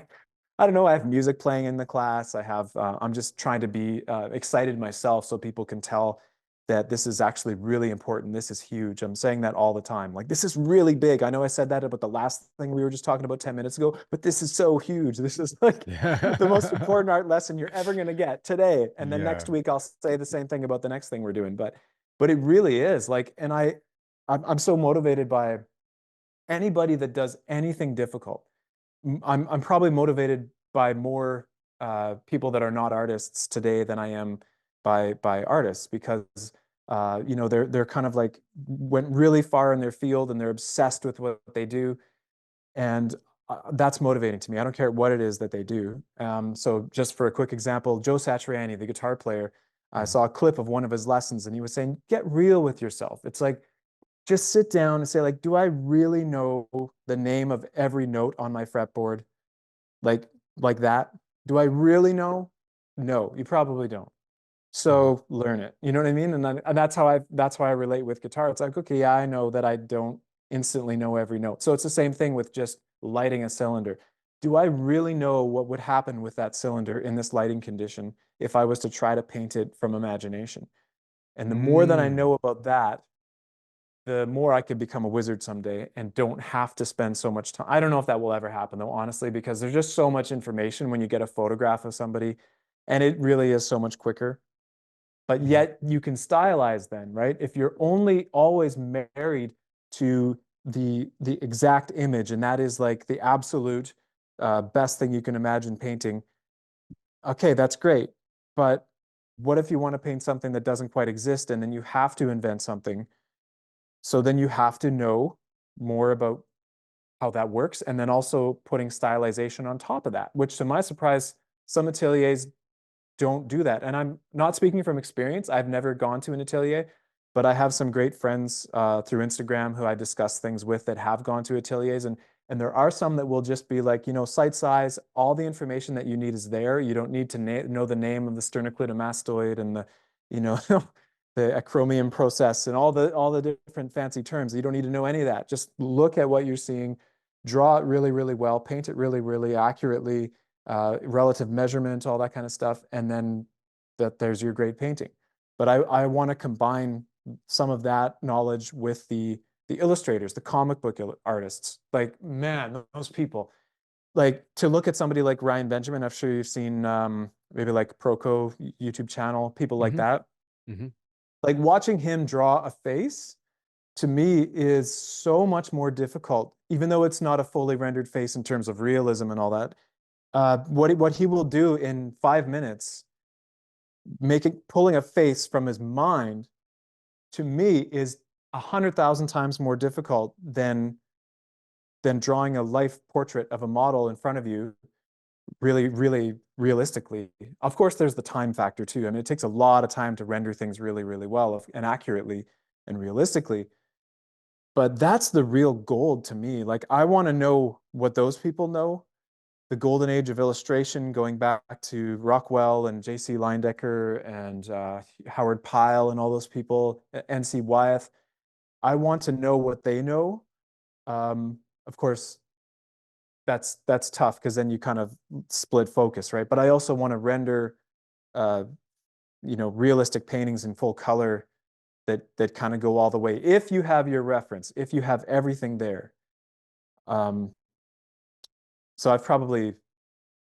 I don't know, I have music playing in the class. I'm just trying to be excited myself so people can tell that this is actually really important. This is huge. I'm saying that all the time. Like, this is really big. I know I said that about the last thing we were just talking about 10 minutes ago, but this is so huge. This is like the most Yeah. important art lesson you're ever going to get today. And then Yeah. next week, I'll say the same thing about the next thing we're doing. But it really is like, and I'm so motivated by anybody that does anything difficult. I'm probably motivated by more people that are not artists today than I am by artists because they're kind of like went really far in their field and they're obsessed with what they do, and that's motivating to me. I don't care what it is that they do. So just for a quick example, Joe Satriani, the guitar player, I Mhm. saw a clip of one of his lessons and he was saying, get real with yourself. It's like, just sit down and say, like, do I really know the name of every note on my fretboard? Like, like that? Do I really know? No, you probably don't. Mhm. So learn it. You know what I mean? And that's why I relate with guitar. It's like, okay, yeah, I know that I don't instantly know every note. So it's the same thing with just lighting a cylinder. Do I really know what would happen with that cylinder in this lighting condition if I was to try to paint it from imagination? And the more that I Mm. know about that, the more I could become a wizard someday and don't have to spend so much time. I don't know if that will ever happen though, honestly, because there's just so much information when you get a photograph of somebody, and it really is so much quicker. But Mhm. yet you can stylize then, right? If you're only always married to the exact image, and that is like the absolute best thing you can imagine painting, okay, that's great. But what if you want to paint something that doesn't quite exist and then you have to invent something? So then you have to know more about how that works and then also putting stylization on top of that, which to my surprise, some ateliers don't do that. And I'm not speaking from experience. I've never gone to an atelier, but I have some great friends through Instagram who I discuss things with that have gone to ateliers. And there are some that will just be like, site size, all the information that you need is there. You don't need to know the name of the sternocleidomastoid and the, you know, the acromion process and all the different fancy terms. You don't need to know any of that. Just look at what you're seeing, draw it really, really well, paint it really, really accurately, relative measurement, all that kind of stuff, and then there's your great painting. But I want to combine some of that knowledge with the the illustrators, the comic book artists. Like, man, those people. Like to look at somebody like Ryan Benjamin, I'm sure you've seen maybe like Proco YouTube channel, people like Hmm. that. Hmm. Like watching him draw a face to me is so much more difficult, even though it's not a fully rendered face in terms of realism and all that. What he will do in 5 minutes, making pulling a face from his mind, to me is 100,000 times more difficult than drawing a life portrait of a model in front of you, really, really realistically. Of course, there's the time factor too. I mean, it takes a lot of time to render things really, really well and accurately and realistically. But that's the real gold to me. Like, I want to know what those people know, the golden age of illustration, going back to Rockwell and J.C. Leyendecker and Howard Pyle and all those people, N.C. Wyeth. I want to know what they know. Of course, that's tough because then you kind of split focus, right? But I also want to render, uh, realistic paintings in full color that kind of go all the way. If you have your reference, if you have everything there. Um, so I've probably,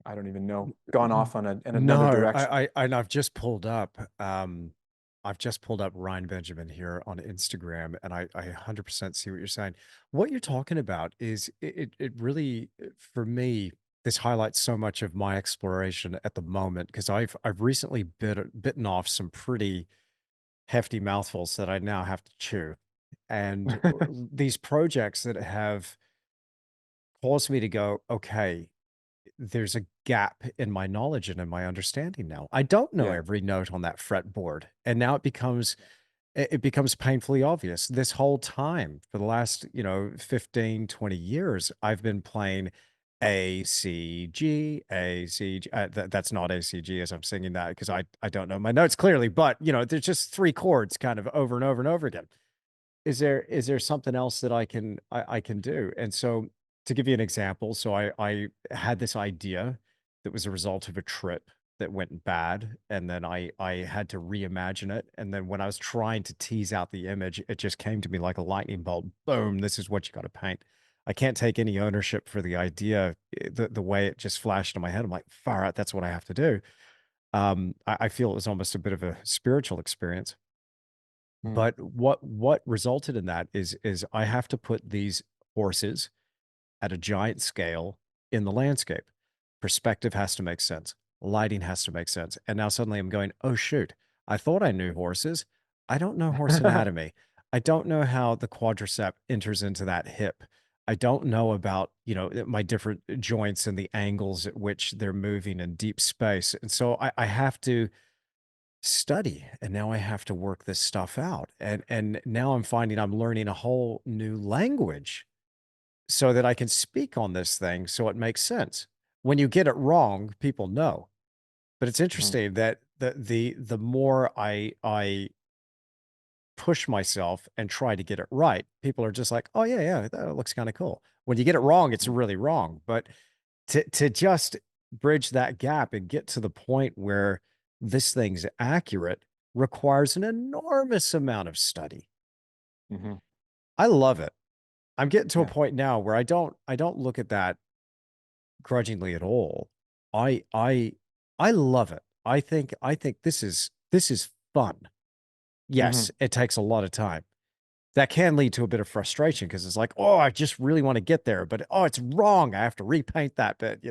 I don't even know, gone off on in another No, direction. and I've just pulled up Ryan Benjamin here on Instagram, and I 100% see what you're saying. What you're talking about is it really, for me, this highlights so much of my exploration at the moment because I've recently bitten off some pretty hefty mouthfuls that I now have to chew. And these projects that have caused me to go, okay, there's a gap in my knowledge and in my understanding now. I don't know Yeah. every note on that fretboard. And now it becomes painfully obvious. This whole time for the last, 15, 20 years, I've been playing ACG, ACG. That's not ACG as I'm singing that because I don't know my notes clearly, but there's just three chords kind of over and over and over again. Is there something else that I can do? And so to give you an example, so I had this idea that was a result of a trip that went bad, and then I had to reimagine it. And then when I was trying to tease out the image, it just came to me like a lightning bolt. Boom, this is what you got to paint. I can't take any ownership for the idea, the way it just flashed in my head. I'm like, far out, that's what I have to do. I feel it was almost a bit of a spiritual experience. Mm. But what resulted in that is I have to put these horses at a giant scale in the landscape. Perspective has to make sense. Lighting has to make sense. And now suddenly I'm going, oh shoot, I thought I knew horses. I don't know horse anatomy. I don't know how the quadricep enters into that hip. I don't know about, my different joints and the angles at which they're moving in deep space. And so I have to study, and now I have to work this stuff out. And now I'm finding I'm learning a whole new language so that I can speak on this thing so it makes sense. When you get it wrong, people know. But it's Mhm. interesting that the more I push myself and try to get it right, people are just like, "Oh yeah, yeah, that looks kind of cool." When you get it wrong, it's Mhm. really wrong. But to just bridge that gap and get to the point where this thing's accurate requires an enormous amount of study. Mhm. I love it. I'm getting to a Yeah. point now where I don't look at that grudgingly at all. I I I love it. I think this is fun. Yes, Mhm. it takes a lot of time. That can lead to a bit of frustration because it's like, oh, I just really want to get there, but oh, it's wrong. I have to repaint that bit.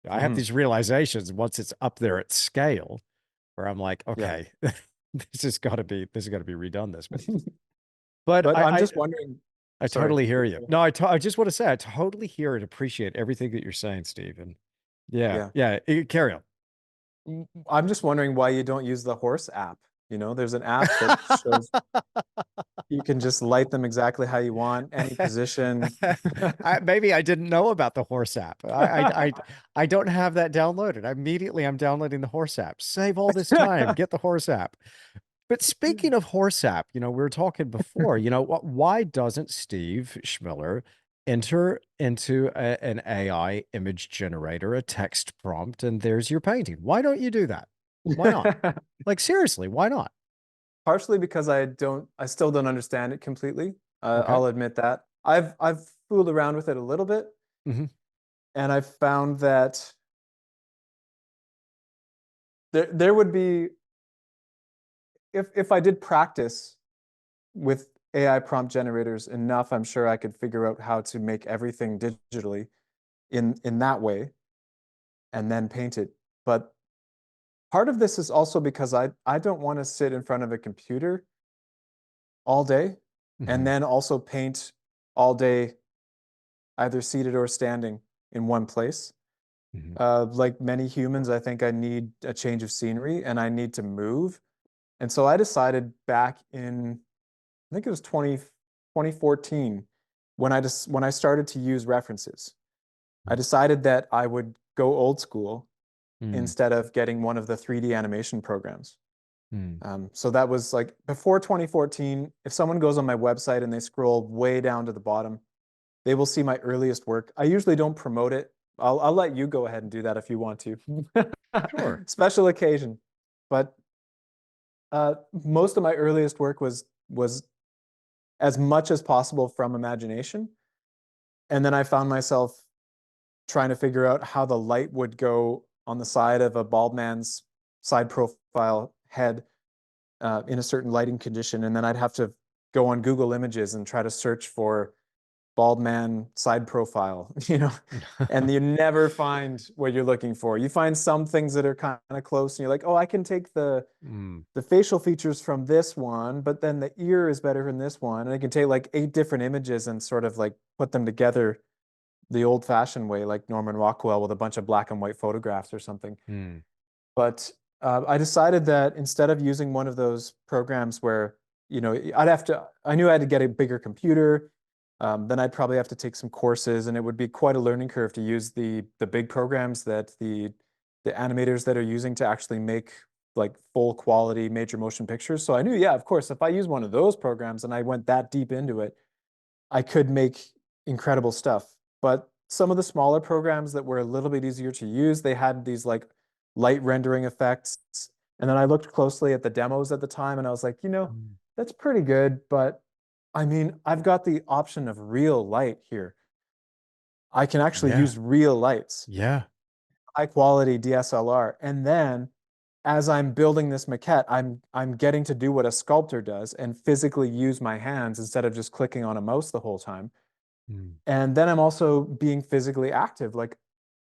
I have Mhm. these realizations once it's up there at scale where I'm like, Yeah. okay, this has got to be redone this bit. But But I'm I just wondering, I sorry. totally hear you. No, I just want to say I totally hear and appreciate everything that you're saying, Stephen. Yeah, Yeah. yeah. Carry on. I'm just wondering why you don't use the horse app. There's an app that shows you can just light them exactly how you want, any position. Maybe I didn't know about the horse app. I don't have that downloaded. Immediately, I'm downloading the horse app. Save all this time. Get the horse app. But speaking of horse app, we were talking before, why doesn't Steve Chmilar enter into an AI image generator, a text prompt, and there's your painting? Why don't you do that? Why not? Like, seriously, why not? Partially because I still don't understand it completely. Okay. I'll admit that. I've fooled around with it a little bit, Hmm. and I've found that there would be, if I did practice with AI prompt generators enough, I'm sure I could figure out how to make everything digitally in that way and then paint it. But part of this is also because I don't want to sit in front of a computer all day and Hmm. then also paint all day, either seated or standing in one place. Hmm. Like many humans, I think I need a change of scenery and I need to move. And so I decided back in, I think it was 2014, when I started to use references. I decided that I would go old school Mm. instead of getting one of the 3D animation programs. Mm. So that was like before 2014. If someone goes on my website and they scroll way down to the bottom, they will see my earliest work. I usually don't promote it. I'll let you go ahead and do that if you want to. Sure. Special occasion. But most of my earliest work was as much as possible from imagination. And then I found myself trying to figure out how the light would go on the side of a bald man's side profile head in a certain lighting condition. And then I'd have to go on Google Images and try to search for bald man side profile, and you never find what you're looking for. You find some things that are kind of close, and you're like, oh, I can take Mm. the facial features from this one, but then the ear is better in this one. And I can take like 8 different images and sort of like put them together the old fashioned way, like Norman Rockwell with a bunch of black and white photographs or something. Mm. But I decided that instead of using one of those programs where, I knew I had to get a bigger computer. Then I'd probably have to take some courses, and it would be quite a learning curve to use the big programs that the animators that are using to actually make like full quality major motion pictures. So I knew, yeah, of course, if I use one of those programs and I went that deep into it, I could make incredible stuff. But some of the smaller programs that were a little bit easier to use, they had these like light rendering effects. And then I looked closely at the demos at the time and I was like, Mm. that's pretty good, but I mean, I've got the option of real light here. I can actually Yeah. use real lights, Yeah. high quality DSLR. And then as I'm building this maquette, I'm getting to do what a sculptor does and physically use my hands instead of just clicking on a mouse the whole time. Mm. And then I'm also being physically active. Like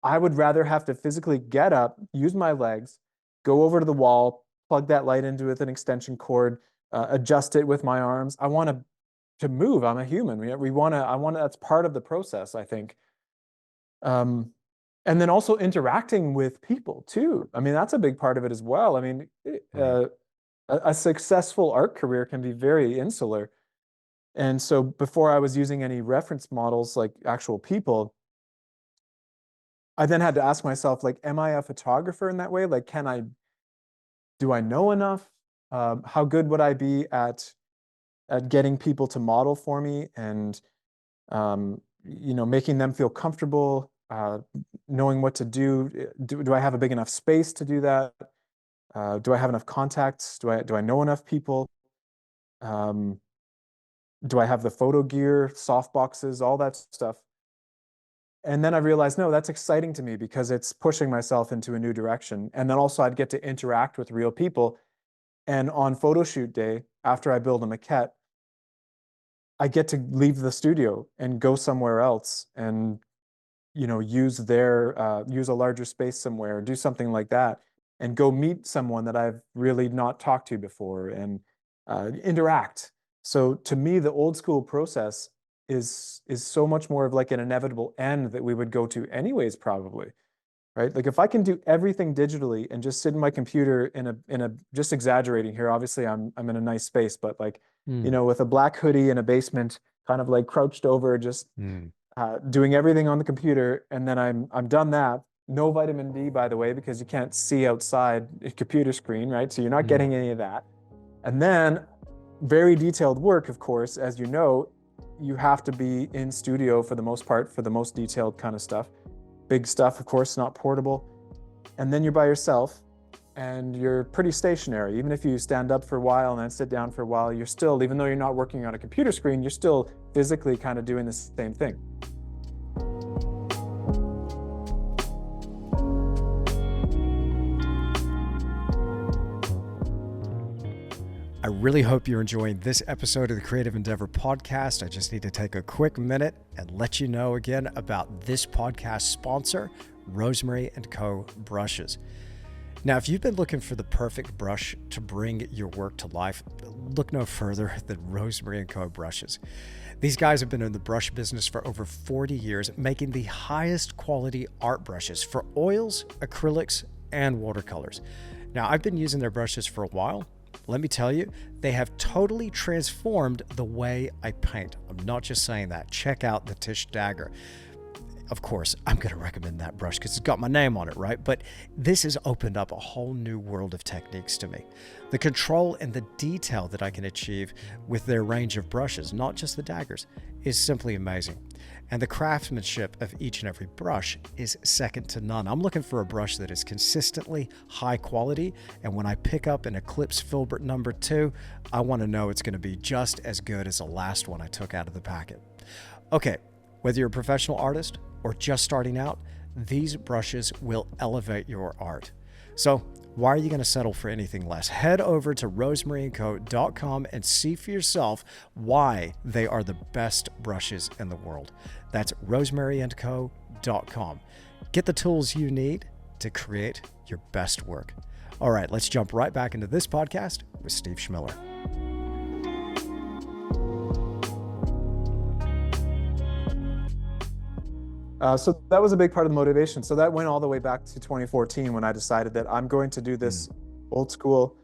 I would rather have to physically get up, use my legs, go over to the wall, plug that light into it with an extension cord, adjust it with my arms. I want to move. I'm a human. We want to. I want to. That's part of the process, I think. Um, and then also interacting with people too. I mean, that's a big part of it as well. I mean, Right. a successful art career can be very insular. And so before I was using any reference models like actual people, I then had to ask myself, like, am I a photographer in that way? Like, do I know enough? How good would I be at getting people to model for me and, making them feel comfortable, knowing what to do? Do I have a big enough space to do that? Do I have enough contacts? Do I know enough people? Um, do I have the photo gear, soft boxes, all that stuff? And then I realized, no, that's exciting to me because it's pushing myself into a new direction. And then also I'd get to interact with real people. And on photo shoot day, after I build a maquette, I get to leave the studio and go somewhere else and, use a larger space somewhere, do something like that, and go meet someone that I've really not talked to before and interact. So to me, the old school process is so much more of like an inevitable end that we would go to anyways, probably, right? Like if I can do everything digitally and just sit in my computer in a just exaggerating here, obviously I'm in a nice space, but like, Mm. with a black hoodie in a basement, kind of like crouched over, just Mm. doing everything on the computer, and then I'm done that. No vitamin D, by the way, because you can't see outside a computer screen, right? So you're not Mm. getting any of that. And then very detailed work, of course, as you know, you have to be in studio for the most part for the most detailed kind of stuff. Big stuff, of course, not portable. And then you're by yourself. and you're pretty stationary. Even if you stand up for a while and then sit down for a while, you're still, even though you're not working on a computer screen, you're still physically kind of doing the same thing. I really hope you're enjoying this episode of the Creative Endeavor podcast. I just need to take a quick minute and let you know again about this podcast sponsor, Rosemary & Co. brushes. Now, if you've been looking for the perfect brush to bring your work to life, look no further than Rosemary & Co. brushes. These guys have been in the brush business for over 40 years, making the highest quality art brushes for oils, acrylics, and watercolors. Now, I've been using their brushes for a while. Let me tell you, they have totally transformed the way I paint. I'm not just saying that. Check out the Tish Dagger. Of course, I'm going to recommend that brush because it's got my name on it, right? But this has opened up a whole new world of techniques to me. The control and the detail that I can achieve with their range of brushes, not just the daggers, is simply amazing. And the craftsmanship of each and every brush is second to none. I'm looking for a brush that is consistently high quality, and when I pick up an Eclipse Filbert number 2, I want to know it's going to be just as good as the last one I took out of the packet. Okay, whether you're a professional artist or just starting out, these brushes will elevate your art. So why are you going to settle for anything less? Head over to rosemaryandco.com and see for yourself why they are the best brushes in the world. That's rosemaryandco.com. Get the tools you need to create your best work. All right, let's jump right back into this podcast with Steve Chmilar. So that was a big part of the motivation. So that went all the way back to 2014 when I decided that I'm going to do this old school.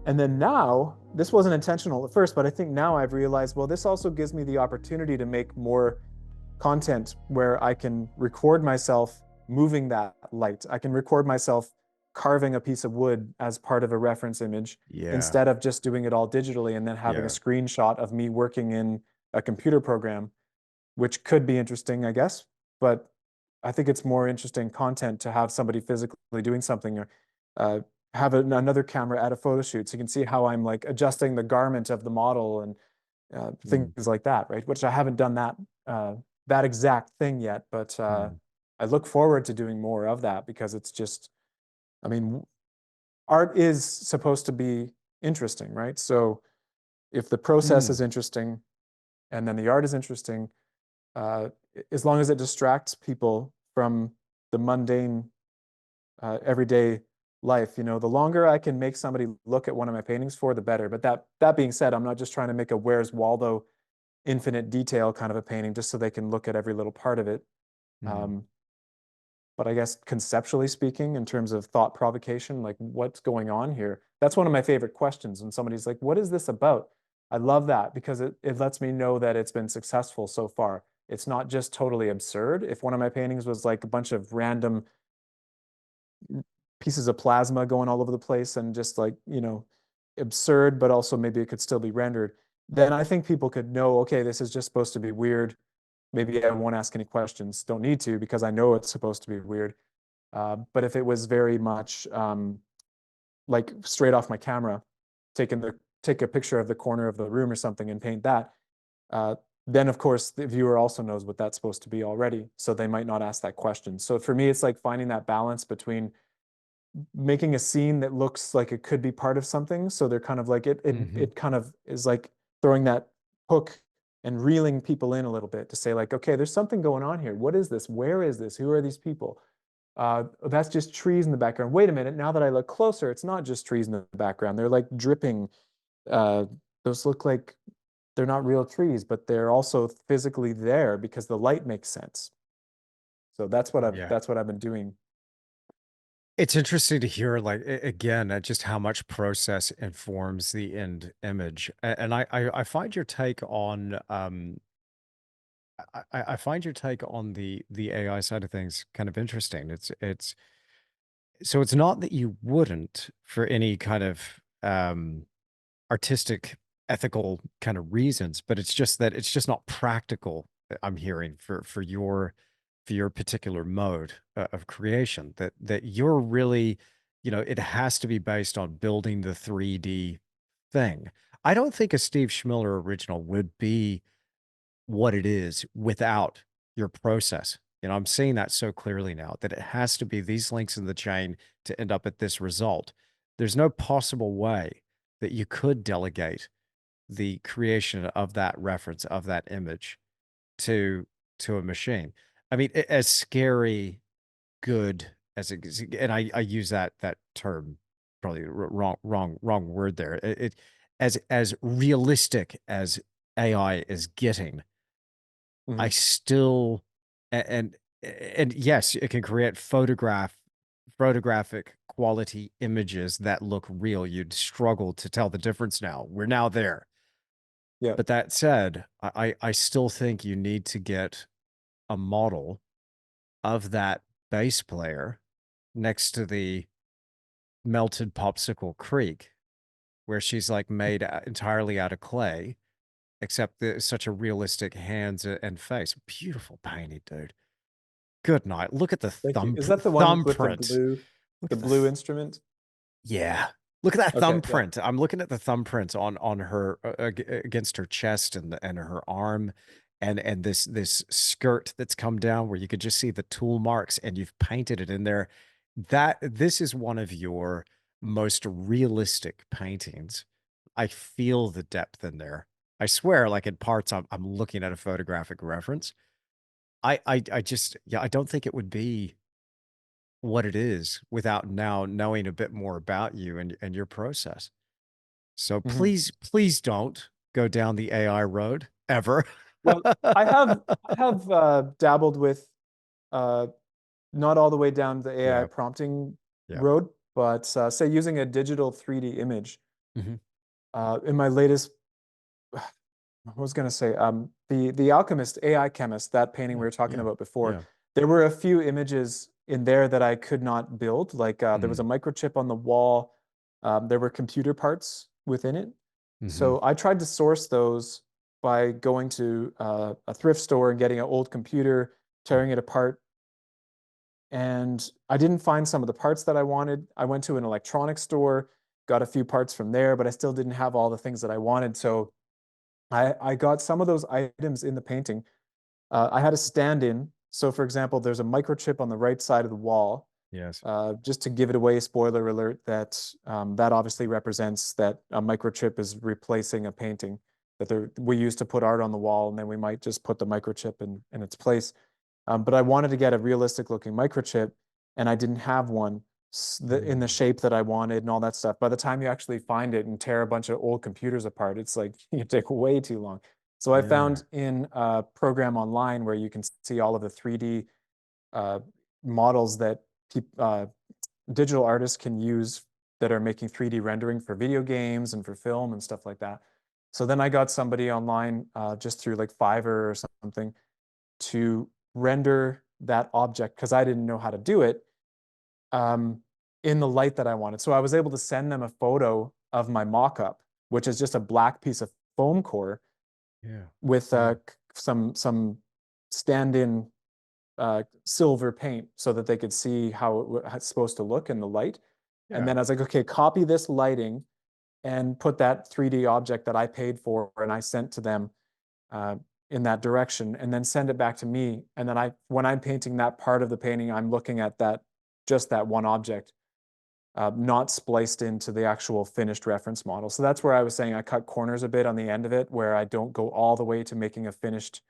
And then now, this wasn't intentional at first, but I think now I've realized, well, this also gives me the opportunity to make more content where I can record myself moving that light. I can record myself carving a piece of wood as part of a reference image instead of just doing it all digitally and then having a screenshot of me working in a computer program, which could be interesting, I guess. But I think it's more interesting content to have somebody physically doing something, or have another camera at a photo shoot so you can see how I'm like adjusting the garment of the model and things like that, right? Which I haven't done that exact thing yet, but I look forward to doing more of that because it's just, I mean, art is supposed to be interesting, right? So if the process is interesting and then the art is interesting, as long as it distracts people from the mundane, everyday life, the longer I can make somebody look at one of my paintings for, the better. But that being said, I'm not just trying to make a Where's Waldo infinite detail kind of a painting just so they can look at every little part of it. But I guess conceptually speaking, in terms of thought provocation, like what's going on here, that's one of my favorite questions. When somebody's like, what is this about? I love that because it lets me know that it's been successful so far. It's not just totally absurd. If one of my paintings was like a bunch of random pieces of plasma going all over the place and just like, absurd, but also maybe it could still be rendered, then I think people could know, okay, this is just supposed to be weird. Maybe I won't ask any questions. Don't need to because I know it's supposed to be weird. But if it was very much like straight off my camera, take a picture of the corner of the room or something and paint that, then of course the viewer also knows what that's supposed to be already, so they might not ask that question. So for me, it's like finding that balance between making a scene that looks like it could be part of something, so they're kind of like it kind of is like throwing that hook and reeling people in a little bit to say like, okay, there's something going on here. What is this? Where is this? Who are these people? That's just trees in the background. Wait a minute, now that I look closer, it's not just trees in the background. They're like dripping. Those look like they're not real trees, but they're also physically there because the light makes sense. So that's what I've been doing. It's interesting to hear, like, again, just how much process informs the end image. And I find your take on, I find your take on the AI side of things kind of interesting. So it's not that you wouldn't for any kind of artistic, ethical kind of reasons, but it's just that it's just not practical. I'm hearing for your particular mode of creation that you're really it has to be based on building the 3D thing. I don't think a Steve Chmilar original would be what it is without your process. I'm seeing that so clearly now that it has to be these links in the chain to end up at this result. There's no possible way that you could delegate the creation of that reference, of that image to a machine. I mean, as scary, good as it is, and I use that term probably wrong word there. As realistic as AI is getting, I Mhm. still and yes, it can create photographic quality images that look real. You'd struggle to tell the difference now. We're now there. Yeah. But that said, I still think you need to get a model of that bass player next to the melted popsicle creek where she's like made entirely out of clay, except such a realistic hands and face. Beautiful painting, dude. Good night. Look at the Thank you. Is that the one with thumbprint. Look the at the blue instrument? yeah. Look at that Okay. Yeah. thumbprint. I'm looking at the thumbprint on her against her chest and her arm and this skirt that's come down where you could just see the tool marks and you've painted it in there. This is one of your most realistic paintings. I feel the depth in there. I swear, like in parts, I'm looking at a photographic reference. I just yeah, I don't think it would be what it is without now knowing a bit more about you and your process. So Mhm. please don't go down the AI road ever. Well, I have dabbled with uh, not all the way down the AI Yeah, prompting yeah. road, but say using a digital 3D image. Mhm. In my latest, I was going to say, the Alchemist AI Chemist, that painting we Yeah, were talking yeah, about before, yeah. there were a few images in there that I could not build. Like there was a Mm, microchip on the wall. There were computer parts within it. mhm. So I tried to source those by going to a thrift store and getting an old computer, Mm, tearing it apart. And I didn't find some of the parts that I wanted. I went to an electronics store, got a few parts from there, but I still didn't have all the things that I wanted. So I got some of those items in the painting. I had a stand-in. So, for example, there's a microchip on the right side of the wall. yes. Just to give it away, spoiler alert, that obviously represents that a microchip is replacing a painting that we used to put art on the wall, and then we might just put the microchip in its place. But I wanted to get a realistic looking microchip, and I didn't have one in the Mm, shape that I wanted and all that stuff. By the time you actually find it and tear a bunch of old computers apart, it's like you take way too long. So I yeah. found in a program online where you can see all of the 3D uh, models that digital artists can use that are making 3D rendering for video games and for film and stuff like that. So then I got somebody online just through like Fiverr or something to render that object because I didn't know how to do it um, in the light that I wanted. So I was able to send them a photo of my mock-up, which is just a black piece of foam core Yeah. with Yeah. some stand-in silver paint so that they could see how it was supposed to look in the light. And Yeah. then I was like, okay, copy this lighting and put that 3D object that I paid for and I sent to them uh, in that direction, and then send it back to me. And then when I'm painting that part of the painting, I'm looking at just that one object, not spliced into the actual finished reference model. So that's where I was saying I cut corners a bit on the end of it, where I don't go all the way to making a finished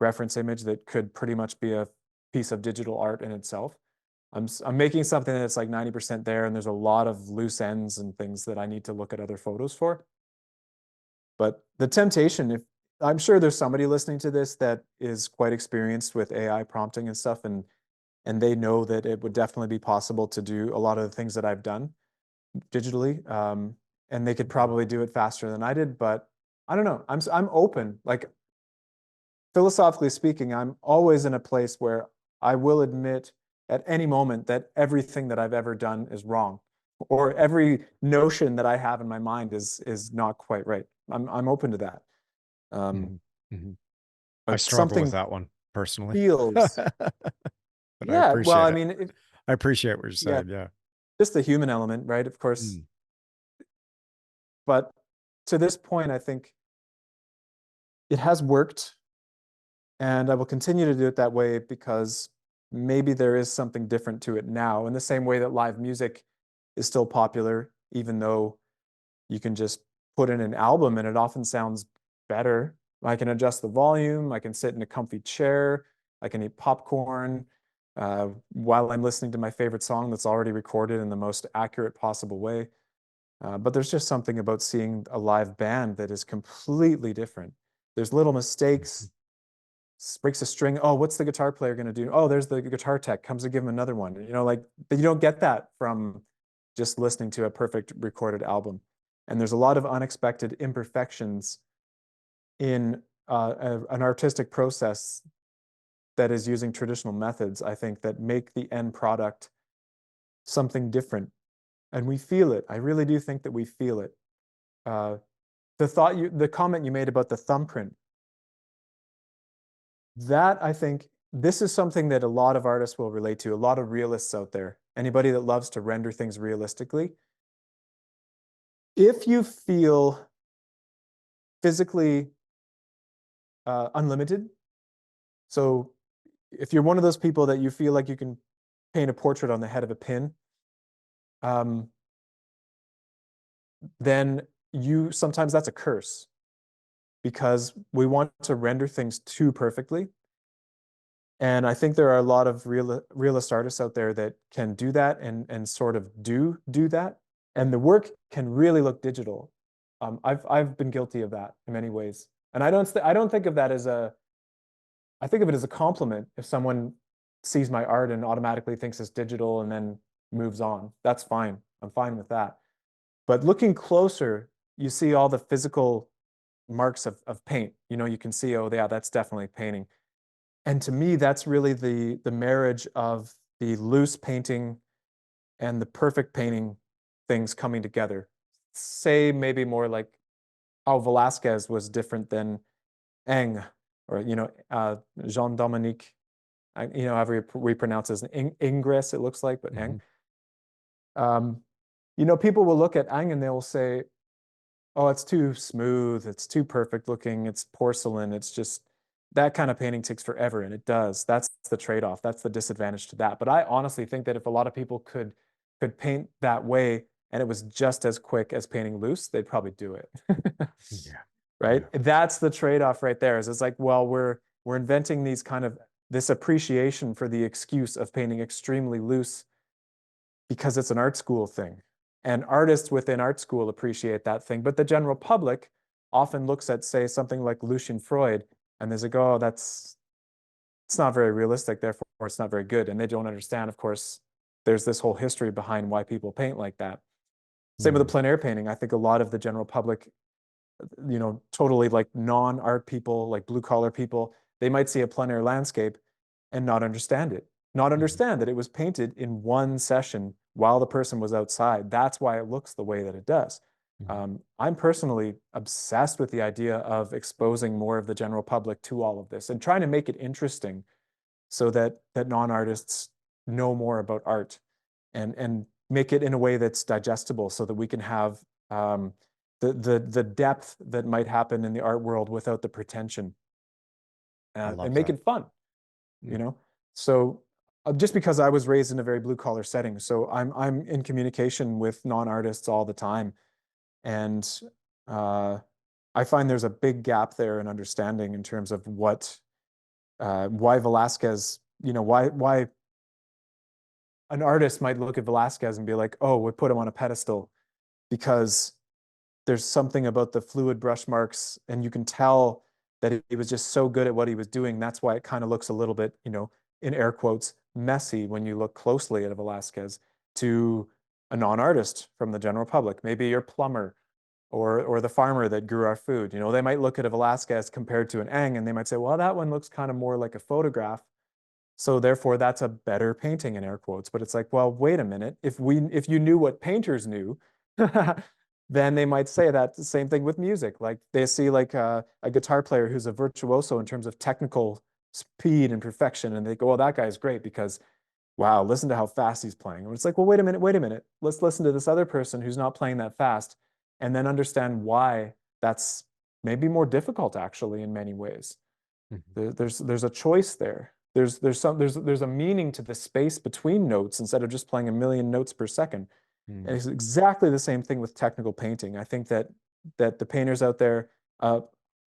reference image that could pretty much be a piece of digital art in itself. I'm making something that's like 90% there, and there's a lot of loose ends and things that I need to look at other photos for. But the temptation, if I'm sure there's somebody listening to this that is quite experienced with AI prompting and stuff, and they know that it would definitely be possible to do a lot of the things that I've done digitally, and they could Mhm. probably do it faster than I did. But I don't know. I'm open. Like philosophically speaking, I'm always in a place where I will admit at any moment that everything that I've ever done is wrong, or every notion that I have in my mind is not quite right. I'm open to that. Um, Mhm. Mhm. I but struggle with something that one personally. feels, But I yeah. Well, appreciate I it. mean, I appreciate what you're yeah, saying. Yeah. just the human element, right? Of course. Mm. But to this point, I think it has worked, and I will continue to do it that way because maybe there is something different to it now, in the same way that live music is still popular, even though you can just put in an album and it often sounds better. I can adjust the volume, I can sit in a comfy chair, I can eat popcorn while I'm listening to my favorite song that's already recorded in the most accurate possible way. But there's just something about seeing a live band that is completely different. There's little mistakes, breaks a string. Oh, what's the guitar player going to do? Oh, there's the guitar tech, comes to give him another one. You know, like you don't get that from just listening to a perfect recorded album. And there's a lot of unexpected imperfections in an artistic process that is using traditional methods, I think, that make the end product something different. And we feel it. I really do think that we feel it. The comment you made about the thumbprint, that I think this is something that a lot of artists will relate to, a lot of realists out there, anybody that loves to render things realistically. If you feel physically unlimited, so if you're one of those people that you feel like you can paint a portrait on the head of a pin, then sometimes that's a curse, because we want to render things too perfectly. And I think there are a lot of realist artists out there that can do that and sort of do that. And the work can really look digital. I've been guilty of that in many ways. And I don't think of that as I think of it as a compliment if someone sees my art and automatically thinks it's digital and then moves on. That's fine. I'm fine with that. But looking closer, you see all the physical marks of paint. You know, you can see, oh yeah, that's definitely painting. And to me, that's really the marriage of the loose painting and the perfect painting things coming together. Say maybe more like how Velasquez was different than Ingres, or Jean-Dominique, however we pronounce it, Ingres, it looks like, but Ingres. People will look at Ingres and they will say, oh, it's too smooth, it's too perfect looking, it's porcelain, it's just that kind of painting takes forever, and it does. That's the trade-off. That's the disadvantage to that. But I honestly think that if a lot of people could paint that way and it was just as quick as painting loose, they'd probably do it. Yeah. Right? Yeah. That's the trade-off right there. Is it's like, well, we're inventing this appreciation for the excuse of painting extremely loose because it's an art school thing. And artists within art school appreciate that thing. But the general public often looks at, say, something like Lucian Freud, and they like, oh, it's not very realistic, therefore it's not very good. And they don't understand, of course, there's this whole history behind why people paint like that. Same with the plein air painting. I think a lot of the general public, totally like non-art people, like blue collar people, they might see a plein air landscape and not understand it, not understand that it was painted in one session while the person was outside. That's why it looks the way that it does. I'm personally obsessed with the idea of exposing more of the general public to all of this and trying to make it interesting so that non-artists know more about art and make it in a way that's digestible so that we can have the depth that might happen in the art world without the pretension, and make it fun, So just because I was raised in a very blue collar setting, so I'm in communication with non-artists all the time. And I find there's a big gap there in understanding in terms of why Velasquez, why an artist might look at Velasquez and be like, oh, we put him on a pedestal because there's something about the fluid brush marks, and you can tell that he was just so good at what he was doing. That's why it kind of looks a little bit, in air quotes, messy when you look closely at a Velasquez to a non-artist from the general public, maybe your plumber or the farmer that grew our food. They might look at a Velasquez compared to an Ingres and they might say, well, that one looks kind of more like a photograph, so therefore that's a better painting, in air quotes. But it's like, well, wait a minute. If you knew what painters knew, then they might say that the same thing with music. Like they see like a guitar player who's a virtuoso in terms of technical speed and perfection, and they go, well, that guy's great because wow, listen to how fast he's playing. And it's like, well, wait a minute. Let's listen to this other person who's not playing that fast and then understand why that's maybe more difficult actually in many ways. Mhm. There's a choice there. There's a meaning to the space between notes instead of just playing a million notes per second. And Mm. it's exactly the same thing with technical painting. I think that the painters out there,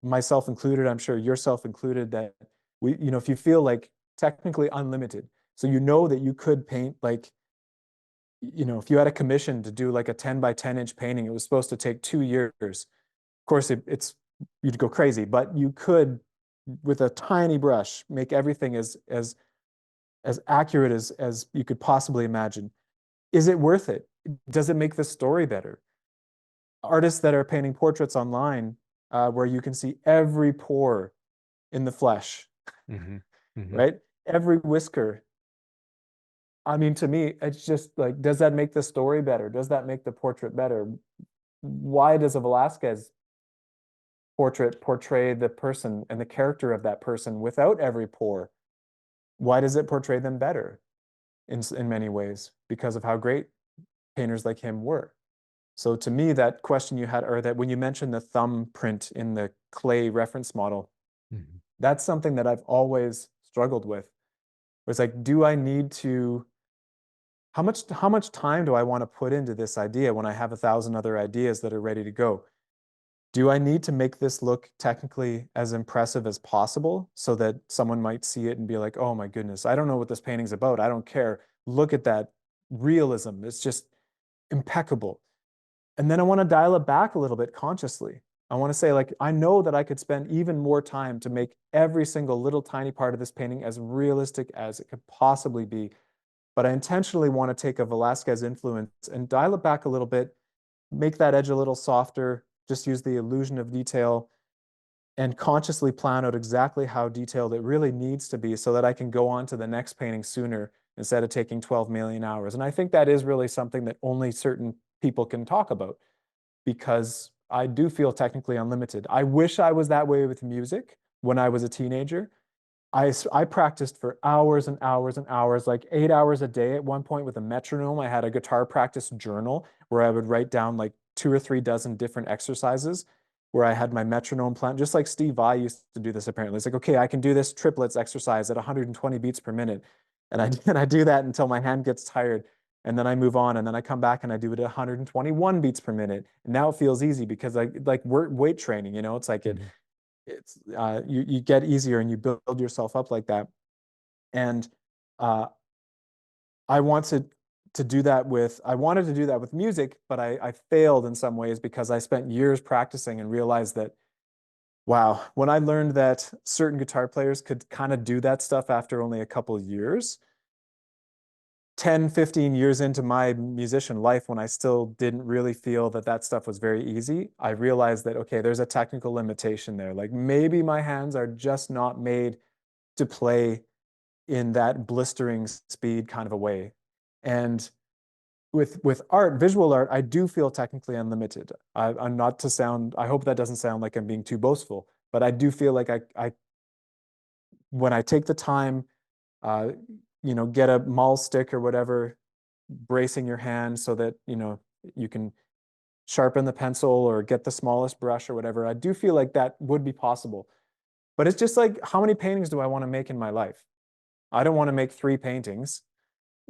myself included, I'm sure yourself included, that if you feel like technically unlimited, so you know that you could paint like, if you had a commission to do like a 10 by 10-inch painting, it was supposed to take 2 years. Of course, it's you'd go crazy, but you could, with a tiny brush, make everything as accurate as you could possibly imagine. Is it worth it? Does it make the story better? Artists that are painting portraits online, where you can see every pore in the flesh, Mhm. Mhm. right? Every whisker. I mean, to me, it's just like, does that make the story better? Does that make the portrait better? Why does a Velasquez portrait portray the person and the character of that person without every pore? Why does it portray them better in many ways? Because of how great painters like him were. So to me, that question you had, or that when you mentioned the thumbprint in the clay reference model, Mhm. that's something that I've always struggled with. It's like, do I need to, how much time do I want to put into this idea when I have 1,000 other ideas that are ready to go? Do I need to make this look technically as impressive as possible so that someone might see it and be like, oh my goodness, I don't know what this painting's about. I don't care. Look at that realism. It's just impeccable. And then I want to dial it back a little bit consciously. I want to say, like, I know that I could spend even more time to make every single little tiny part of this painting as realistic as it could possibly be. But I intentionally want to take a Velasquez influence and dial it back a little bit, make that edge a little softer, just use the illusion of detail and consciously plan out exactly how detailed it really needs to be so that I can go on to the next painting sooner instead of taking 12 million hours. And I think that is really something that only certain people can talk about because I do feel technically unlimited. I wish I was that way with music when I was a teenager. I practiced for hours and hours and hours, like 8 hours a day at one point with a metronome. I had a guitar practice journal where I would write down like 2 or 3 dozen different exercises where I had my metronome plan, just like Steve Vai used to do this apparently. It's like, okay, I can do this triplets exercise at 120 beats per minute. And I do that until my hand gets tired. And then I move on and then I come back and I do it at 121 beats per minute. And now it feels easy because I like work weight training, it's like Mhm. you get easier and you build yourself up like that. And uh, I wanted to do that with music, but I failed in some ways because I spent years practicing and realized that, wow, when I learned that certain guitar players could kind of do that stuff after only a couple years, 10, 15 years into my musician life, when I still didn't really feel that that stuff was very easy, I realized that, okay, there's a technical limitation there. Like maybe my hands are just not made to play in that blistering speed kind of a way. And with art, visual art, I do feel technically unlimited. I'm not to sound, I hope that doesn't sound like I'm being too boastful, but I do feel like I when I take the time, uh, get a maul stick or whatever, bracing your hand so that, you can sharpen the pencil or get the smallest brush or whatever. I do feel like that would be possible. But it's just like, how many paintings do I want to make in my life? I don't want to make 3 paintings,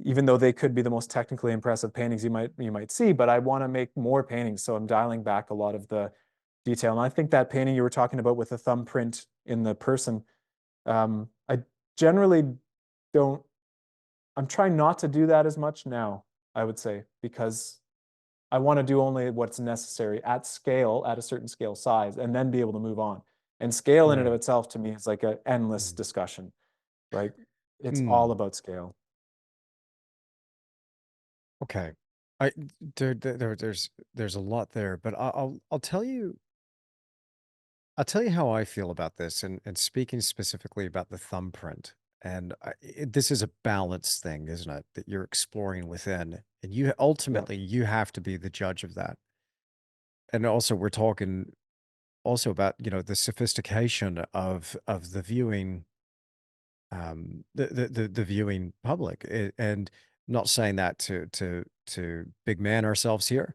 even though they could be the most technically impressive paintings you might see, but I want to make more paintings. So I'm dialing back a lot of the detail. And I think that painting you were talking about with the thumbprint in the person, I generally don't, I'm trying not to do that as much now, I would say, because I want to do only what's necessary at scale, at a certain scale size, and then be able to move on. And scale in and of Right. itself to me is like an endless Mhm. discussion. Like it's all Mm. about scale. Okay. I there's a lot there, but I'll tell you how I feel about this, and speaking specifically about the thumbprint. And this is a balance thing, isn't it? That you're exploring within, and you Yeah. ultimately you have to be the judge of that. And also, we're talking also about the sophistication of the viewing the viewing public. And not saying that to big man ourselves here.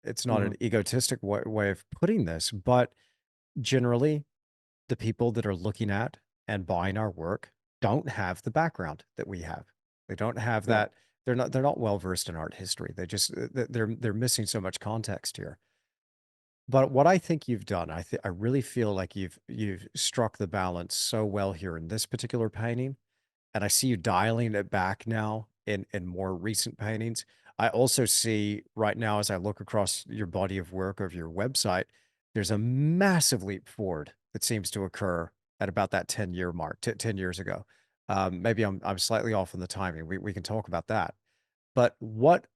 It's not an Hmm. egotistic way of putting this, but generally, the people that are looking at and buying our work don't have the background that we have. They don't have Yeah. that. They're not well versed in art history. They're missing so much context here. But what I think you've done, I really feel like you've struck the balance so well here in this particular painting, and I see you dialing it back now in more recent paintings. I also see right now as I look across your body of work of your website, there's a massive leap forward that seems to occur at about that 10-year mark, 10 years ago. Maybe I'm slightly off on the timing. We can talk about that. But what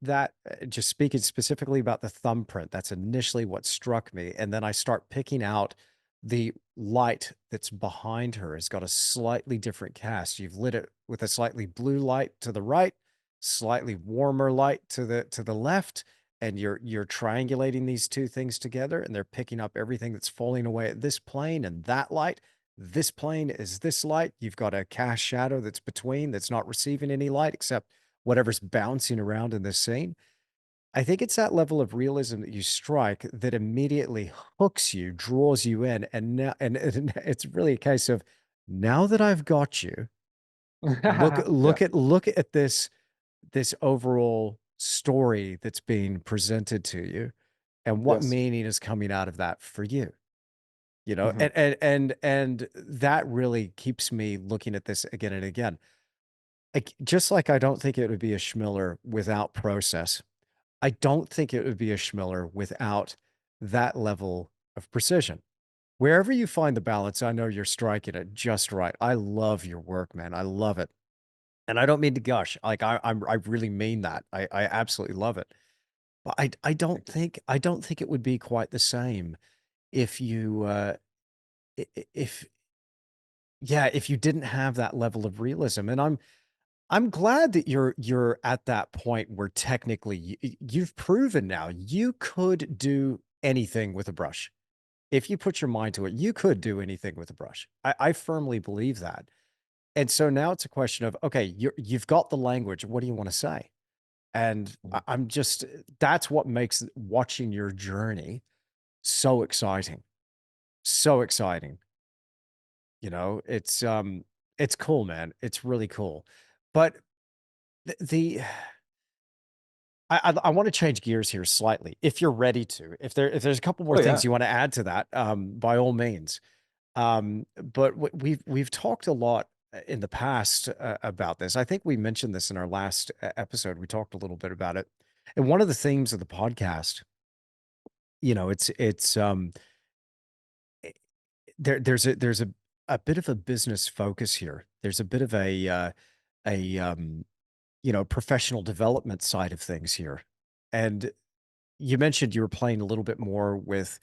that just speaking specifically about the thumbprint, that's initially what struck me, and then I start picking out the light that's behind her has got a slightly different cast. You've lit it with a slightly blue light to the right, slightly warmer light to the left, and you're triangulating these two things together, and they're picking up everything that's falling away at this plane and that light. This plane is this light. You've got a cast shadow that's between that's not receiving any light except whatever's bouncing around in this scene. I think it's that level of realism that you strike that immediately hooks you, draws you in, and now and it's really a case of now that I've got you, Yeah. look at this overall story that's being presented to you, and what Yes. meaning is coming out of that for you. You know, Hmm. and that really keeps me looking at this again and again. Like, just like I don't think it would be a Schmiller without process, I don't think it would be a Schmiller without that level of precision. Wherever you find the balance, I know you're striking it just right. I love your work, man. I love it. And I don't mean to gush. Like I really mean that. I absolutely love it. But I don't think it would be quite the same if you if yeah, if you didn't have that level of realism. And I'm glad that you're at that point where technically you've proven now you could do anything with a brush. If you put your mind to it, you could do anything with a brush. I firmly believe that. And so now it's a question of, okay, you've got the language. What do you want to say? And I'm just, that's what makes watching your journey so exciting. So exciting. You know, it's cool, man. It's really cool. But the I wanna change gears here slightly, if you're ready to. If there's a couple more Oh things yeah. you wanna add to that, by all means. But we've talked a lot, in the past, about this. I think we mentioned this in our last episode. We talked a little bit about it. And one of the themes of the podcast, you know, eh, there's a bit of a business focus here. There's a bit of a, professional development side of things here. And you mentioned you were playing a little bit more with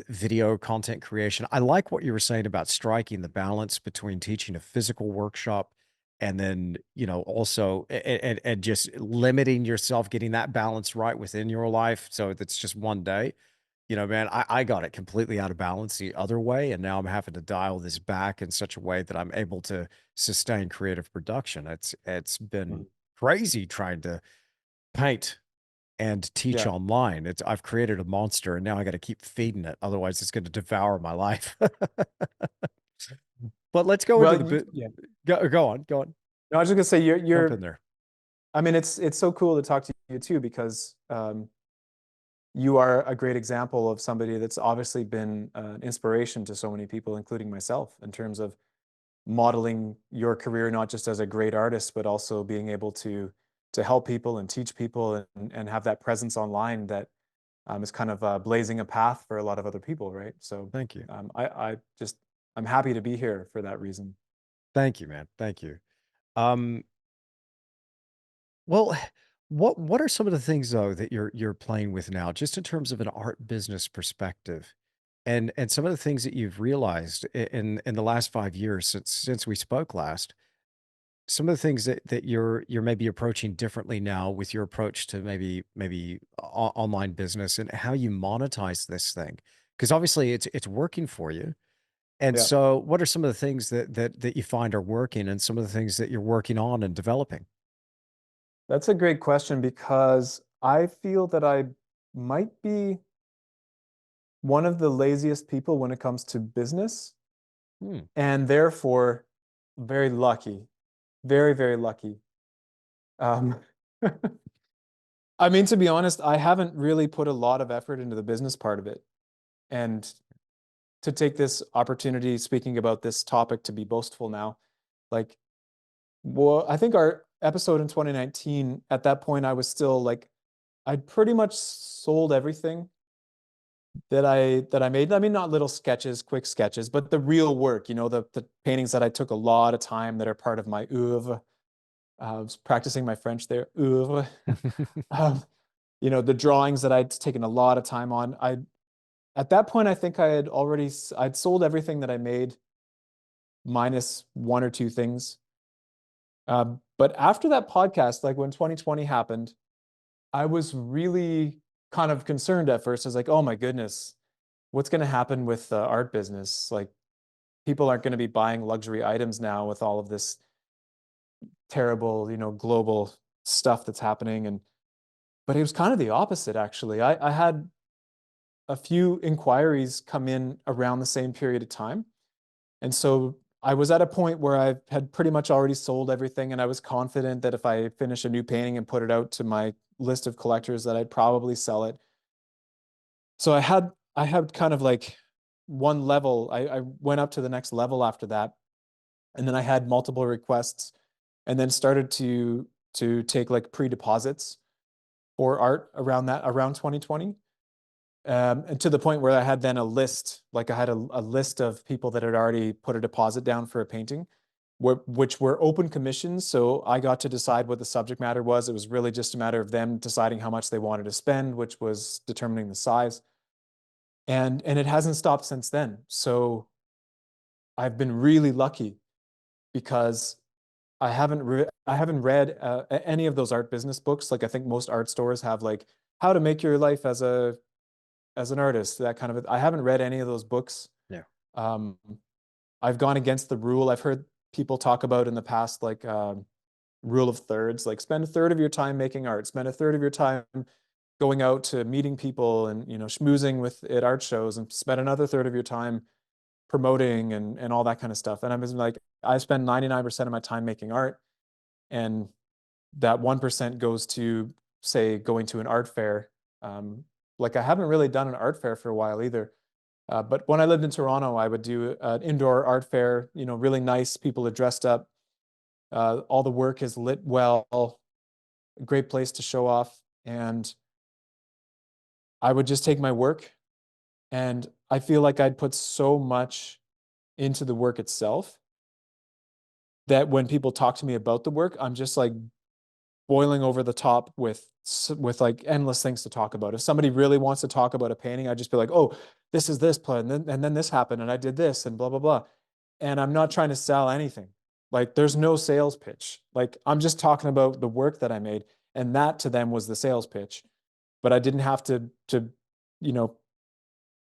video content creation. I like what you were saying about striking the balance between teaching a physical workshop and then, also and just limiting yourself, getting that balance right within your life. So that's just one day. Man, I got it completely out of balance the other way. And now I'm having to dial this back in such a way that I'm able to sustain creative production. It's been Mhm. crazy trying to paint and teach Yeah. online. I've created a monster and now I got to keep feeding it. Otherwise, it's going to devour my life. But let's go into Well, the bit. yeah. Go on. No, I was just gonna say Jump in you're. there. I mean, it's so cool to talk to you too because you are a great example of somebody that's obviously been an inspiration to so many people, including myself, in terms of modeling your career not just as a great artist, but also being able to help people and teach people and have that presence online that is kind of blazing a path for a lot of other people, right? So Thank you. I just I'm happy to be here for that reason. Thank you, man. Thank you. Um, well, what are some of the things though that you're playing with now, just in terms of an art business perspective? And some of the things that you've realized in the last 5 years since we spoke last, some of the things that you're maybe approaching differently now with your approach to maybe online business and how you monetize this thing, because obviously it's working for you, And Yeah. so what are some of the things that you find are working and some of the things that you're working on and developing? That's a great question because I feel that I might be one of the laziest people when it comes to business, Hmm. and therefore very lucky, very, very lucky. Um, I mean, to be honest, I haven't really put a lot of effort into the business part of it. And to take this opportunity, speaking about this topic, to be boastful now, like, well, I think our episode in 2019, at that point, I was still like, I'd pretty much sold everything that I made. I mean, not little sketches, quick sketches, but the real work, the paintings that I took a lot of time that are part of my oeuvre. I was practicing my French there, oeuvre. Um, the drawings that I'd taken a lot of time on. At that point, I think I'd sold everything that I made, minus one or two things. But after that podcast, like when 2020 happened, I was really kind of concerned at first. I was like, oh my goodness, what's going to happen with the art business? Like, people aren't going to be buying luxury items now with all of this terrible, global stuff that's happening. But it was kind of the opposite, actually. I had a few inquiries come in around the same period of time. And so I was at a point where I had pretty much already sold everything. And I was confident that if I finish a new painting and put it out to my list of collectors, that I'd probably sell it. So I had kind of like one level. I went up to the next level after that. And then I had multiple requests and then started to take like pre-deposits for art around 2020. And to the point where I had then a list, like I had a list of people that had already put a deposit down for a painting, which were open commissions. So I got to decide what the subject matter was. It was really just a matter of them deciding how much they wanted to spend, which was determining the size. And it hasn't stopped since then. So I've been really lucky because I haven't read any of those art business books. Like I think most art stores have like how to make your life as an artist, that kind of. I haven't read any of those books. Yeah. Um, I've gone against the rule. I've heard people talk about in the past, like rule of thirds, like spend a third of your time making art, spend a third of your time going out to meeting people and schmoozing with at art shows, and spend another third of your time promoting and all that kind of stuff. And I'm just like, I spend 99% of my time making art, and that 1% goes to, say, going to an art fair. Like I haven't really done an art fair for a while either. But when I lived in Toronto, I would do an indoor art fair, really nice. People are dressed up. All the work is lit well, a great place to show off. And I would just take my work, and I feel like I'd put so much into the work itself that when people talk to me about the work, I'm just like boiling over the top with like endless things to talk about. If somebody really wants to talk about a painting, I'd just be like, oh, this is this plan, and then this happened, and I did this, and blah blah blah. And I'm not trying to sell anything. Like there's no sales pitch. Like I'm just talking about the work that I made, and that to them was the sales pitch. But I didn't have to, you know,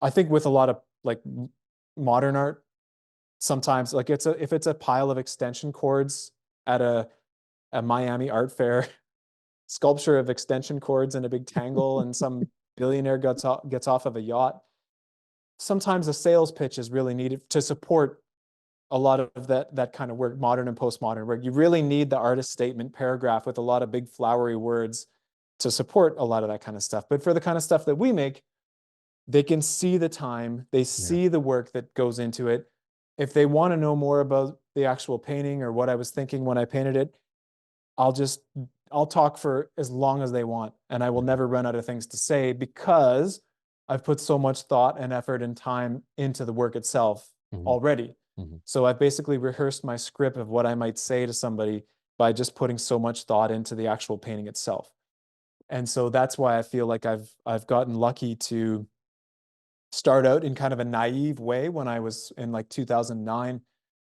I think with a lot of like modern art, sometimes like if it's a pile of extension cords at a Miami art fair, sculpture of extension cords in a big tangle, and some billionaire gets off of a yacht. Sometimes a sales pitch is really needed to support a lot of that kind of work, modern and postmodern work. You really need the artist statement paragraph with a lot of big flowery words to support a lot of that kind of stuff. But for the kind of stuff that we make, they can see the time, they Yeah. see the work that goes into it. If they want to know more about the actual painting or what I was thinking when I painted it, I'll just I'll talk for as long as they want, and I will Mhm. never run out of things to say because I've put so much thought and effort and time into the work itself Mhm. already. Mhm. So I've basically rehearsed my script of what I might say to somebody by just putting so much thought into the actual painting itself. And so that's why I feel like I've gotten lucky to start out in kind of a naive way when I was in like 2009,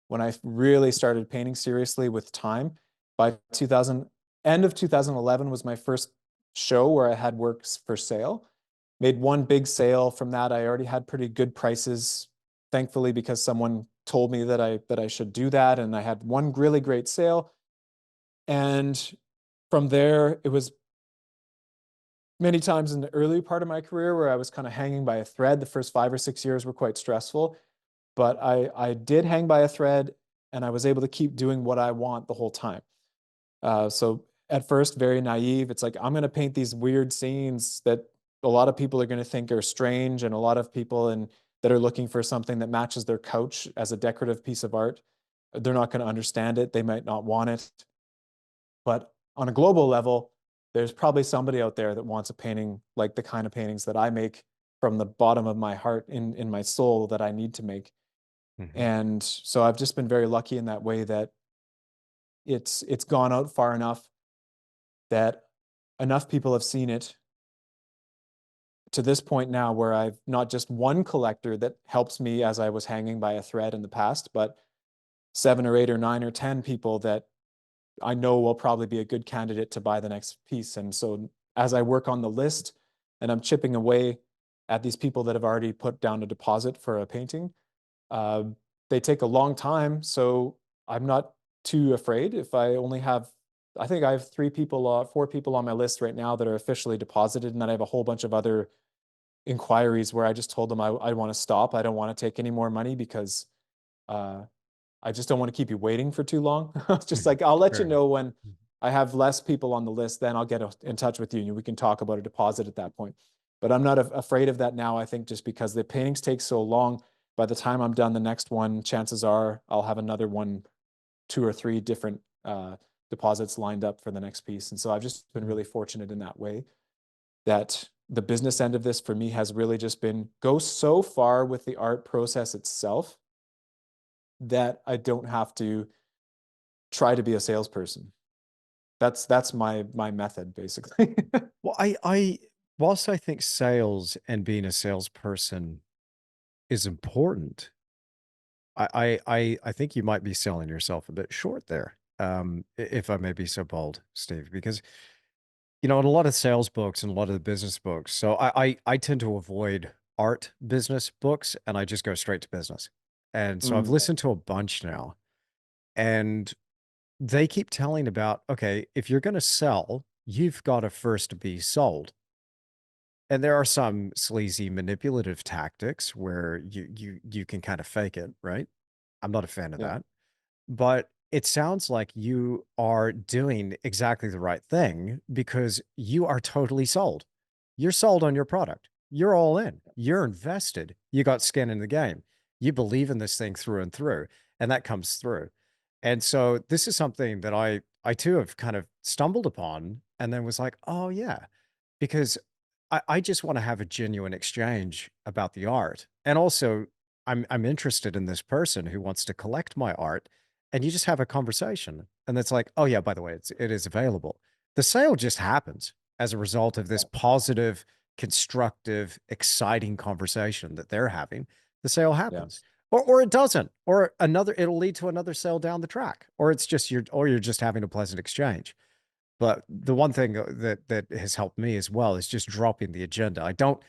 when I really started painting seriously with time. By 2000, end of 2011 was my first show where I had works for sale. Made one big sale from that. I already had pretty good prices thankfully, because someone told me that I should do that, and I had one really great sale. And from there, it was many times in the early part of my career where I was kind of hanging by a thread. The first 5 or 6 years were quite stressful, but I did hang by a thread, and I was able to keep doing what I want the whole time. So at first, very naive. It's like, I'm going to paint these weird scenes that a lot of people are going to think are strange, and a lot of people that are looking for something that matches their couch as a decorative piece of art, they're not going to understand it. They might not want it. But on a global level, there's probably somebody out there that wants a painting like the kind of paintings that I make from the bottom of my heart, in my soul, that I need to make. Hmm. And so I've just been very lucky in that way, that it's gone out far enough that enough people have seen it to this point now, where I've not just one collector that helps me as I was hanging by a thread in the past, but 7 or 8 or 9 or 10 people that I know will probably be a good candidate to buy the next piece. And so as I work on the list and I'm chipping away at these people that have already put down a deposit for a painting, uh, they take a long time. So I'm not too afraid if I only have, I think I have 3 people, 4 people on my list right now that are officially deposited. And then I have a whole bunch of other inquiries where I just told them I want to stop. I don't want to take any more money, because uh, I just don't want to keep you waiting for too long. It's just Hmm. like, I'll let you Fair enough. know when I have less people on the list, then I'll get in touch with you and we can talk about a deposit at that point. But I'm not afraid of that now. I think just because the paintings take so long, by the time I'm done the next one, chances are I'll have another one, 2 or 3 different deposits lined up for the next piece. And so I've just been really fortunate in that way, that the business end of this for me has really just been go so far with the art process itself that I don't have to try to be a salesperson. That's my method, basically. Well, whilst I think sales and being a salesperson is important, I think you might be selling yourself a bit short there. If I may be so bold, Steve, because in a lot of sales books and a lot of the business books, so I tend to avoid art business books and I just go straight to business. And so I've Mm, listened to a bunch now, and they keep telling about, okay, if you're going to sell, you've got to first be sold. And there are some sleazy manipulative tactics where you can kind of fake it, right? I'm not a fan of yeah, that. But it sounds like you are doing exactly the right thing because you are totally sold. You're sold on your product. You're all in. You're invested. You got skin in the game. You believe in this thing through and through, and that comes through. And so this is something that I too have kind of stumbled upon and then was like, "Oh yeah," because I just want to have a genuine exchange about the art. And also I'm interested in this person who wants to collect my art, and you just have a conversation. And it's like, oh yeah, by the way, it is available. The sale just happens as a result of this yeah, positive, constructive, exciting conversation that they're having. The sale yeah, happens. Or it doesn't. Or it'll lead to another sale down the track. Or you're just having a pleasant exchange. But the one thing that has helped me as well is just dropping the agenda. I don't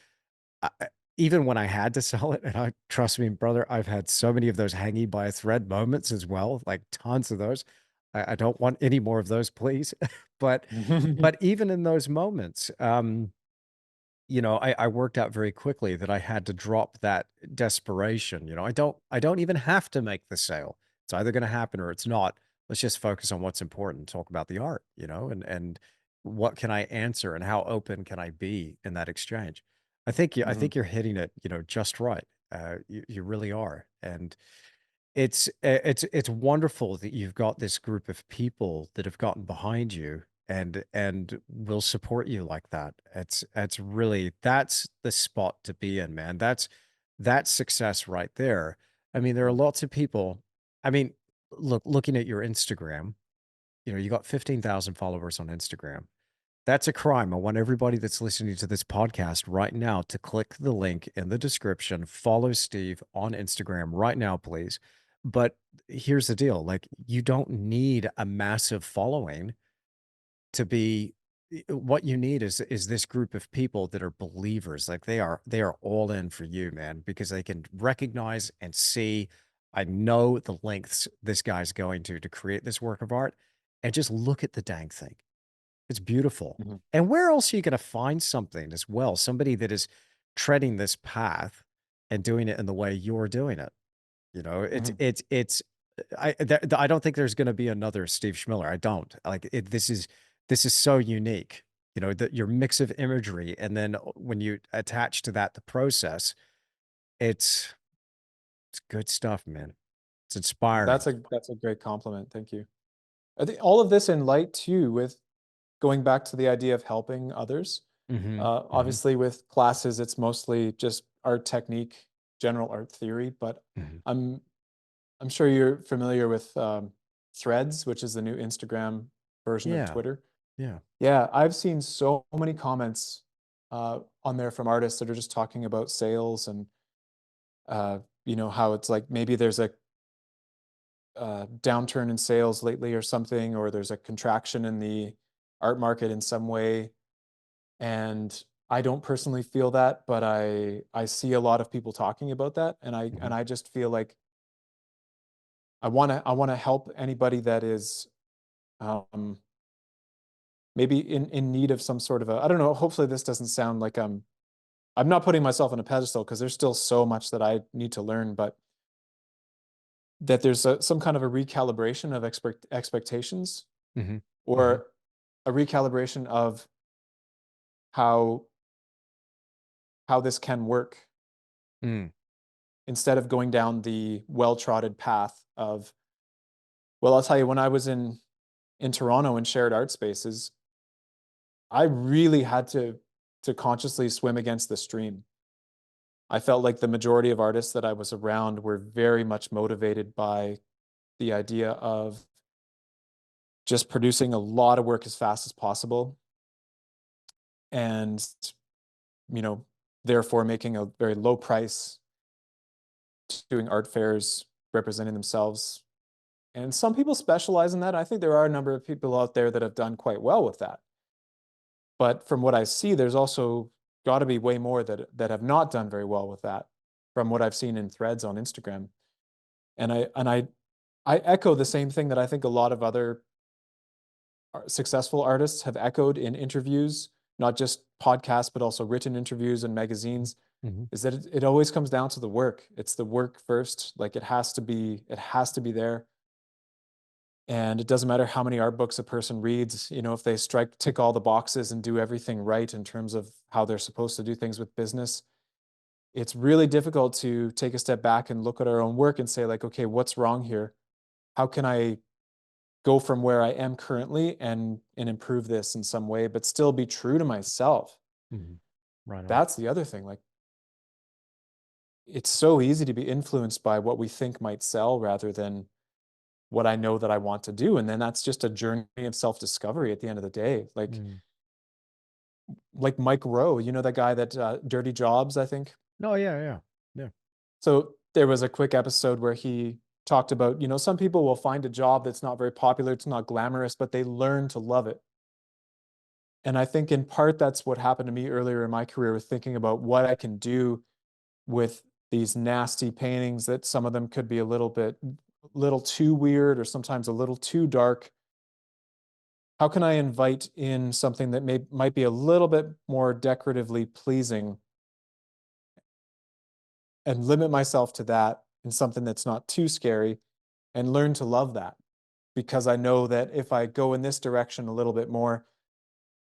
even when I had to sell it, and I trust me, brother, I've had so many of those hanging by a thread moments as well, like tons of those. I don't want any more of those, please. But yeah, but even in those moments, I worked out very quickly that I had to drop that desperation. I don't even have to make the sale. It's either going to happen or it's not. Let's just focus on what's important, talk about the art, and what can I answer and how open can I be in that exchange. I mhm, think you're hitting it, just right. You really are. And it's wonderful that you've got this group of people that have gotten behind you and will support you like that. That's the spot to be in, man. That's success right there. I mean, there are yeah, lots of people. I mean, looking at your Instagram, you got 15,000 followers on Instagram. That's a crime. I want everybody that's listening to this podcast right now to click the link in the description, follow Steve on Instagram right now, please. But here's the deal, like, you don't need a massive following to be what you need is this group of people that are believers. Like they are all in for you, man, because they can recognize and see. I know the lengths this guy's going to create this work of art, and just look at the dang thing. It's beautiful. Mhm. And where else are you going to find something as well? Somebody that is treading this path and doing it in the way you're doing it. You know, Mhm. I don't think there's gonna be another Steve Chmilar. I don't. Like, this is so unique, you know, that your mix of imagery, and then when you attach to that the process, it's it's good stuff, man. It's inspiring. That's a great compliment. Thank you. I think all of this in light too, with going back to the idea of helping others. Mhm, mhm, Obviously, with classes, it's mostly just art technique, general art theory. But mhm. I'm I'm sure you're familiar with Threads, which is the new Instagram version of Yeah, Twitter. yeah. Yeah, I've seen so many comments on there from artists that are just talking about sales and how it's like maybe there's a downturn in sales lately or something, or there's a contraction in the art market in some way. And I don't personally feel that, but I see a lot of people talking about that, and I Mhm, and I just feel like I want to help anybody that is um, maybe in need of some sort of a, I don't know. Hopefully, this doesn't sound like I'm not putting myself on a pedestal because there's still so much that I need to learn, but that there's some kind of a recalibration of expectations, mhm, mhm, or a recalibration of how this can work, mm. instead of going down the well-trodden path of, well, I'll tell you, when I was in Toronto in shared art spaces, I really had to consciously swim against the stream. I felt like the majority of artists that I was around were very much motivated by the idea of just producing a lot of work as fast as possible, and you know therefore making a very low price, doing art fairs, representing themselves. And some people specialize in that. I think there are a number of people out there that have done quite well with that. But from what I see, there's also got to be way more that have not done very well with that, from what I've seen in threads on Instagram. And I echo the same thing that I think a lot of other successful artists have echoed in interviews, not just podcasts, but also written interviews and magazines, Mhm. is that it always comes down to the work. It's the work first. Like it has to be there. And it doesn't matter how many art books a person reads, if they tick all the boxes and do everything right in terms of how they're supposed to do things with business. It's really difficult to take a step back and look at our own work and say, like, okay, what's wrong here? How can I go from where I am currently and improve this in some way, but still be true to myself? Mhm. Right on. That's the other thing. Like, it's so easy to be influenced by what we think might sell rather than what I know that I want to do. And then that's just a journey of self-discovery at the end of the day. Mm. Like Mike Rowe, that guy that Dirty Jobs, I think. Oh, yeah, yeah, yeah. So there was a quick episode where he talked about, some people will find a job that's not very popular, it's not glamorous, but they learn to love it. And I think in part that's what happened to me earlier in my career, with thinking about what I can do with these nasty paintings, that some of them could be little too weird, or sometimes a little too dark. How can I invite in something that might be a little bit more decoratively pleasing, and limit myself to that, in something that's not too scary, and learn to love that? Because I know that if I go in this direction a little bit more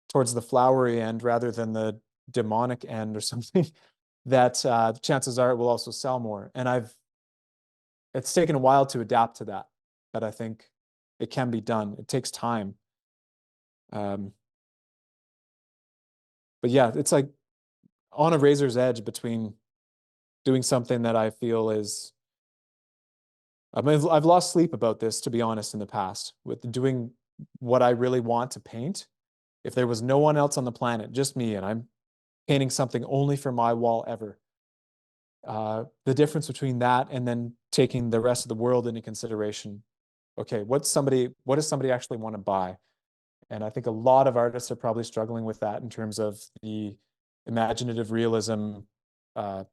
towards the flowery end rather than the demonic end or something, that chances are it will also sell more. And it's taken a while to adapt to that, but I think it can be done. It takes time. Um, but yeah, it's like on a razor's edge between doing something that I feel is, I mean, I've lost sleep about this, to be honest, in the past, with doing what I really want to paint. If there was no one else on the planet, just me, and I'm painting something only for my wall ever, the difference between that and then taking the rest of the world into consideration. Okay, what does somebody actually want to buy? And I think a lot of artists are probably struggling with that in terms of the imaginative realism, uh,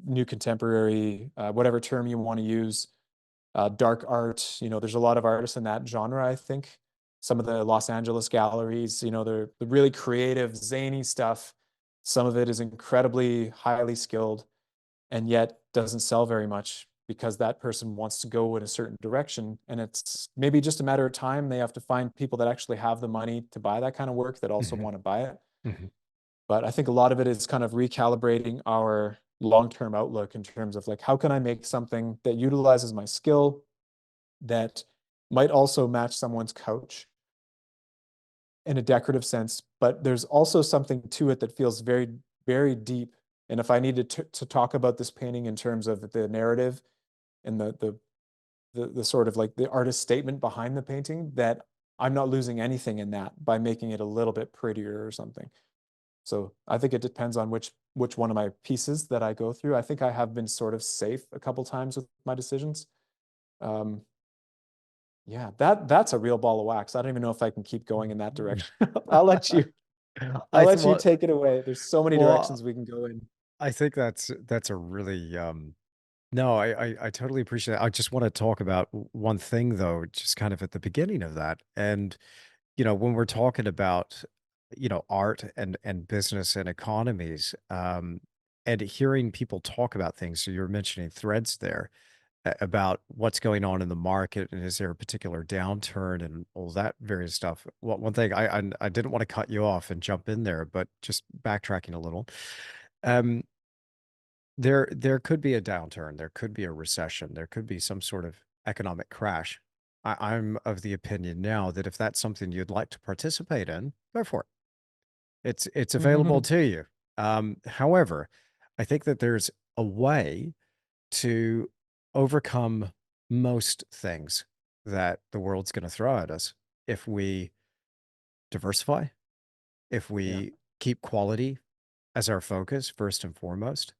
new contemporary, whatever term you want to use, dark art. There's a lot of artists in that genre, I think. Some of the Los Angeles galleries, they're the really creative, zany stuff. Some of it is incredibly highly skilled and yet doesn't sell very much because that person wants to go in a certain direction. And it's maybe just a matter of time. They have to find people that actually have the money to buy that kind of work that also Hmm. want to buy it. Hmm. But I think a lot of it is kind of recalibrating our long-term outlook in terms of like, how can I make something that utilizes my skill that might also match someone's couch in a decorative sense, but there's also something to it that feels very, very deep. And if I needed to talk about this painting in terms of the narrative and the sort of like the artist statement behind the painting, that I'm not losing anything in that by making it a little bit prettier or something. So I think it depends on which one of my pieces that I go through. I think I have been sort of safe a couple times with my decisions. Um, yeah, that's a real ball of wax. I don't even know if I can keep going in that direction. I'll let you I'll I let you thought, take it away. There's so many well, directions we can go in. I think that's a really no, I totally appreciate it. I just want to talk about one thing though, just kind of at the beginning of that. And when we're talking about art and business and economies, and hearing people talk about things. So you're mentioning threads there about what's going on in the market and is there a particular downturn and all that various stuff. Well, one thing I didn't want to cut you off and jump in there, but just backtracking a little. Um, there could be a downturn, there could be a recession, there could be some sort of economic crash. I'm of the opinion now that if that's something you'd like to participate in, go for it. It's available to you. However, I think that there's a way to overcome most things that the world's going to throw at us if we diversify, if Yeah. we keep quality as our focus first and foremost,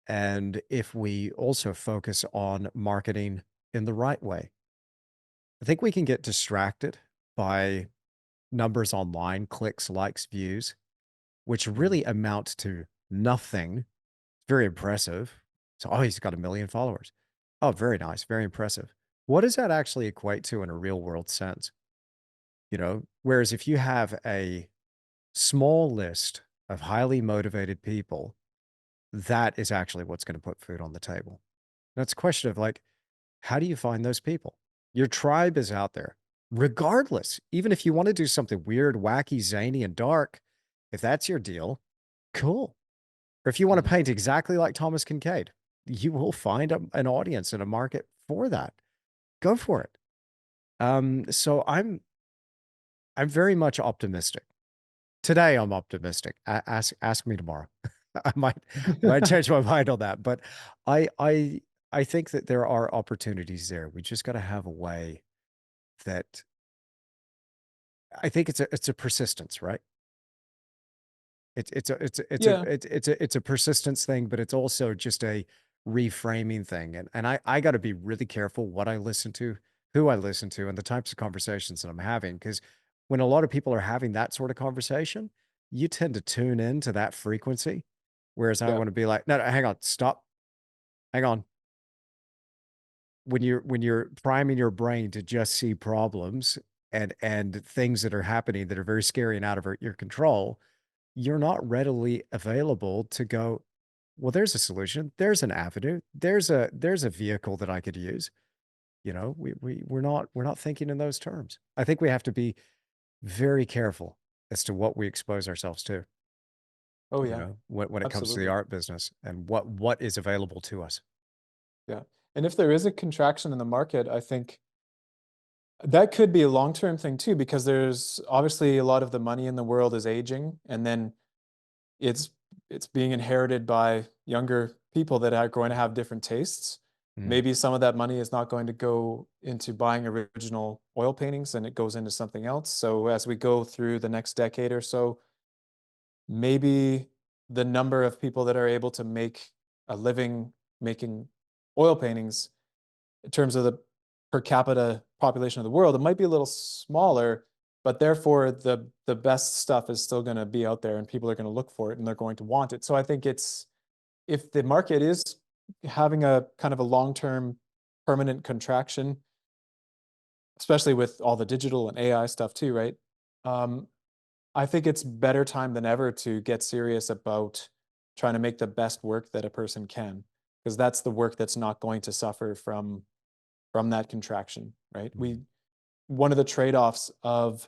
and if we also focus on marketing in the right way. I think we can get distracted by numbers online, clicks, likes, views, which Mhm. really amount to nothing. Very impressive. So, oh, he's got 1 million followers. Oh, very nice. Very impressive. What does that actually equate to in a real world sense? Whereas if you have a small list of highly motivated people, that is actually what's going to put food on the table. That's a question of like, how do you find those people? Your tribe is out there, regardless. Even if you want to do something weird, wacky, zany, and dark, if that's your deal, cool. Or if you want to Mhm. paint exactly like Thomas Kincaid, you will find an audience and a market for that. Go for it. So I'm very much optimistic. Today I'm optimistic. Ask me tomorrow. I might change my mind on that, but I think that there are opportunities there. We just got to have a way that I think it's a persistence, right? Yeah. It's a persistence thing, but it's also just a reframing thing. And I got to be really careful what I listen to, who I listen to, and the types of conversations that I'm having. Because when a lot of people are having that sort of conversation, you tend to tune into that frequency. Whereas I Yeah. want to be like, no, no, hang on, stop, hang on. When you're priming your brain to just see problems and things that are happening that are very scary and out of your control, you're not readily available to go, well, there's a solution. There's an avenue. There's a vehicle that I could use. We're not thinking in those terms. I think we have to be very careful as to what we expose ourselves to, Oh yeah. when it comes to the Absolutely. art business and what is available to us. Yeah. And if there is a contraction in the market, I think that could be a long-term thing too, because there's obviously a lot of the money in the world is aging, and then it's it's being inherited by younger people that are going to have different tastes. Mm, Maybe some of that money is not going to go into buying original oil paintings and it goes into something else. So as we go through the next decade or so, maybe the number of people that are able to make a living making oil paintings in terms of the per capita population of the world, it might be a little smaller, but therefore the best stuff is still going to be out there and people are going to look for it and they're going to want it. So I think it's, if the market is having a kind of a long-term permanent contraction, especially with all the digital and AI stuff too, right? I think it's better time than ever to get serious about trying to make the best work that a person can, because that's the work that's not going to suffer from that contraction, right? One of the trade-offs of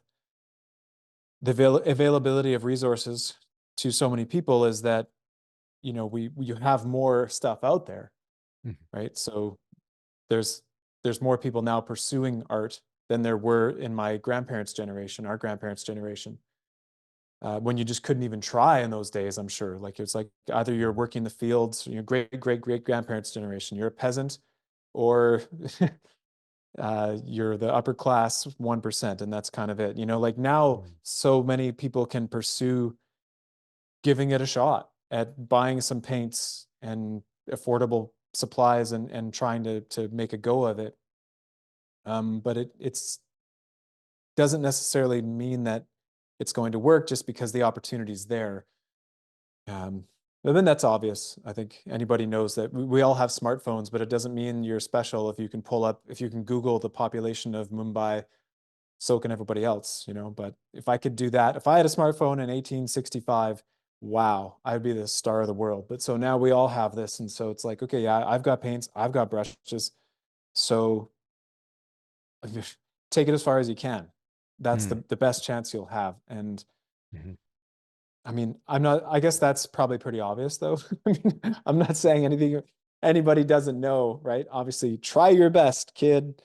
the availability of resources to so many people is that, you know, you have more stuff out there, right? So there's more people now pursuing art than there were in my grandparents' generation, our grandparents' generation. When you just couldn't even try in those days, I'm sure. Like, it's like either you're working the fields, your great grandparents' generation, you're a peasant, or you're the upper class 1%, and that's kind of it. You know, like now, so many people can pursue giving it a shot at buying some paints and affordable supplies and trying to make a go of it. But it's doesn't necessarily mean that it's going to work just because the opportunity's there. But then that's obvious. I think anybody knows that we all have smartphones, but it doesn't mean you're special if you can if you can Google the population of Mumbai, so can everybody else, you know. But if I could do that, if I had a smartphone in 1865, wow, I'd be the star of the world. But so now we all have this. And so it's like, okay, yeah, I've got paints, I've got brushes. So take it as far as you can. That's the best chance you'll have. And I mean, I guess that's probably pretty obvious though. I mean, I'm not saying anything anybody doesn't know, right? Obviously, try your best, kid.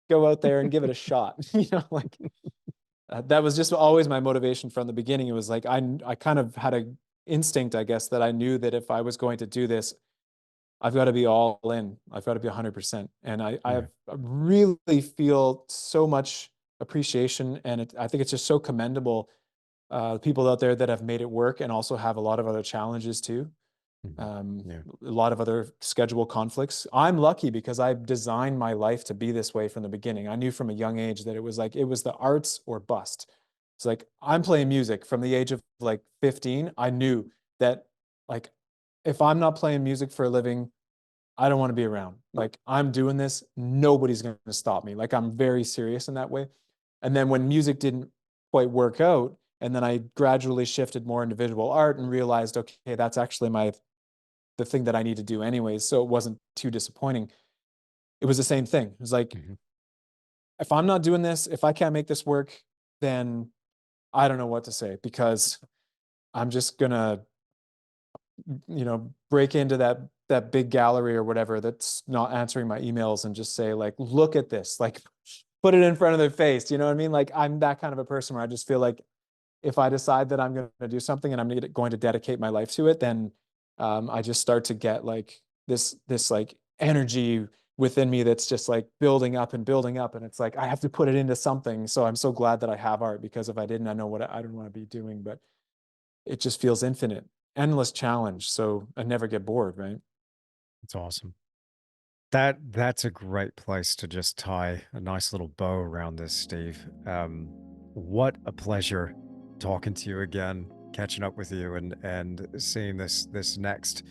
Go out there and give it a shot. You know, like that was just always my motivation from the beginning. It was like, I kind of had an instinct, I guess, that I knew that if I was going to do this, I've got to be all in. I've got to be 100%. And I really feel so much appreciation. And I think it's just so commendable, people out there that have made it work and also have a lot of other challenges too. A lot of other schedule conflicts. I'm lucky because I designed my life to be this way from the beginning. I knew from a young age that it was like, it was the arts or bust. It's like, I'm playing music from the age of like 15. I knew that, like, if I'm not playing music for a living, I don't want to be around. Like, I'm doing this, nobody's going to stop me. Like, I'm very serious in that way. And then when music didn't quite work out, and then I gradually shifted more into visual art and realized, okay, that's actually the thing that I need to do anyways. So it wasn't too disappointing. It was the same thing. It was like, if I'm not doing this, if I can't make this work, then I don't know what to say, because I'm just gonna, you know, break into that big gallery or whatever that's not answering my emails and just say, like, look at this, like, put it in front of their face. You know what I mean? Like, I'm that kind of a person where I just feel like if I decide that I'm going to do something and I'm going to dedicate my life to it, then I just start to get like this like energy within me that's just like building up and building up. And it's like, I have to put it into something. So I'm so glad that I have art, because if I didn't, I know what I don't want to be doing, but it just feels infinite, endless challenge. So I never get bored, right? It's awesome. That's a great place to just tie a nice little bow around this, Steve. What a pleasure talking to you again, catching up with you, and seeing this next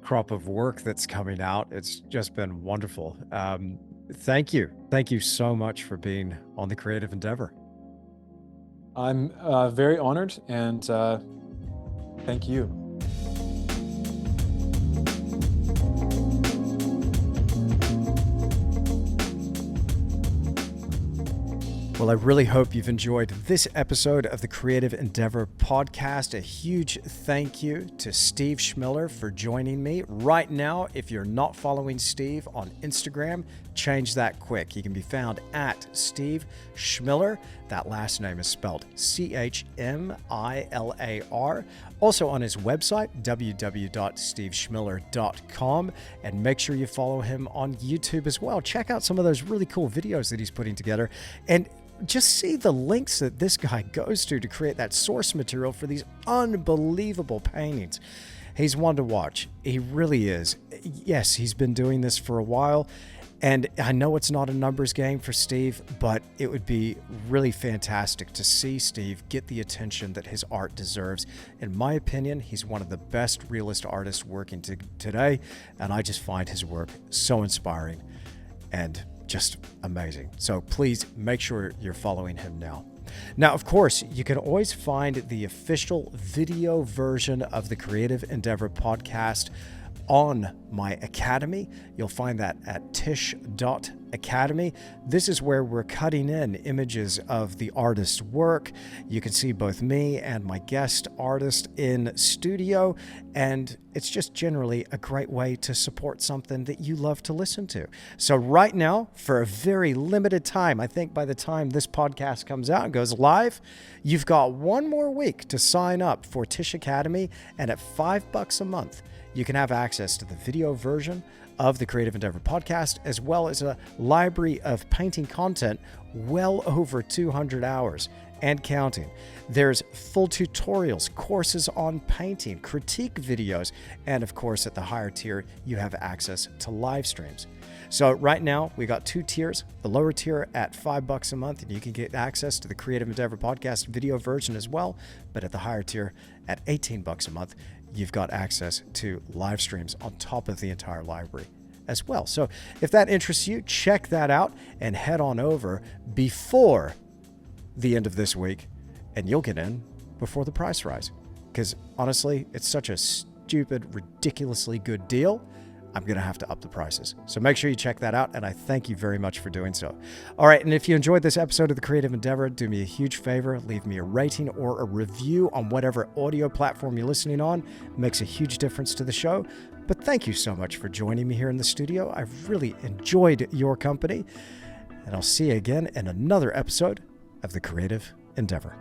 crop of work that's coming out. It's just been wonderful. Thank you so much for being on the Creative Endeavor. I'm very honored, and thank you. Well, I really hope you've enjoyed this episode of the Creative Endeavor podcast. A huge thank you to Steve Chmilar for joining me. Right now, if you're not following Steve on Instagram, change that quick. He can be found at Steve Chmilar. That last name is spelled Chmilar. Also on his website, www.stevechmilar.com. And make sure you follow him on YouTube as well. Check out some of those really cool videos that he's putting together. And just see the links that this guy goes to create that source material for these unbelievable paintings. He's one to watch. He really is. Yes, he's been doing this for a while. And I know it's not a numbers game for Steve, but it would be really fantastic to see Steve get the attention that his art deserves. In my opinion, he's one of the best realist artists working today, and I just find his work so inspiring and just amazing. So please make sure you're following him now. Now, of course, you can always find the official video version of the Creative Endeavor podcast on my academy. You'll find that at tish.academy. This is where we're cutting in images of the artist's work. You can see both me and my guest artist in studio, and it's just generally a great way to support something that you love to listen to. So right now, for a very limited time, I think by the time this podcast comes out and goes live, you've got one more week to sign up for Tish Academy, and at $5 a month, you can have access to the video version of the Creative Endeavor podcast, as well as a library of painting content well over 200 hours and counting. There's full tutorials, courses on painting, critique videos, and of course, at the higher tier, you have access to live streams. So right now, we got 2 tiers. The lower tier at $5 a month, and you can get access to the Creative Endeavor podcast video version as well. But at the higher tier, at $18 a month, you've got access to live streams on top of the entire library as well. So if that interests you, check that out and head on over before the end of this week, and you'll get in before the price rise. Because honestly, it's such a stupid, ridiculously good deal. I'm going to have to up the prices. So make sure you check that out, and I thank you very much for doing so. All right, and if you enjoyed this episode of The Creative Endeavor, do me a huge favor, leave me a rating or a review on whatever audio platform you're listening on. It makes a huge difference to the show. But thank you so much for joining me here in the studio. I've really enjoyed your company, and I'll see you again in another episode of The Creative Endeavor.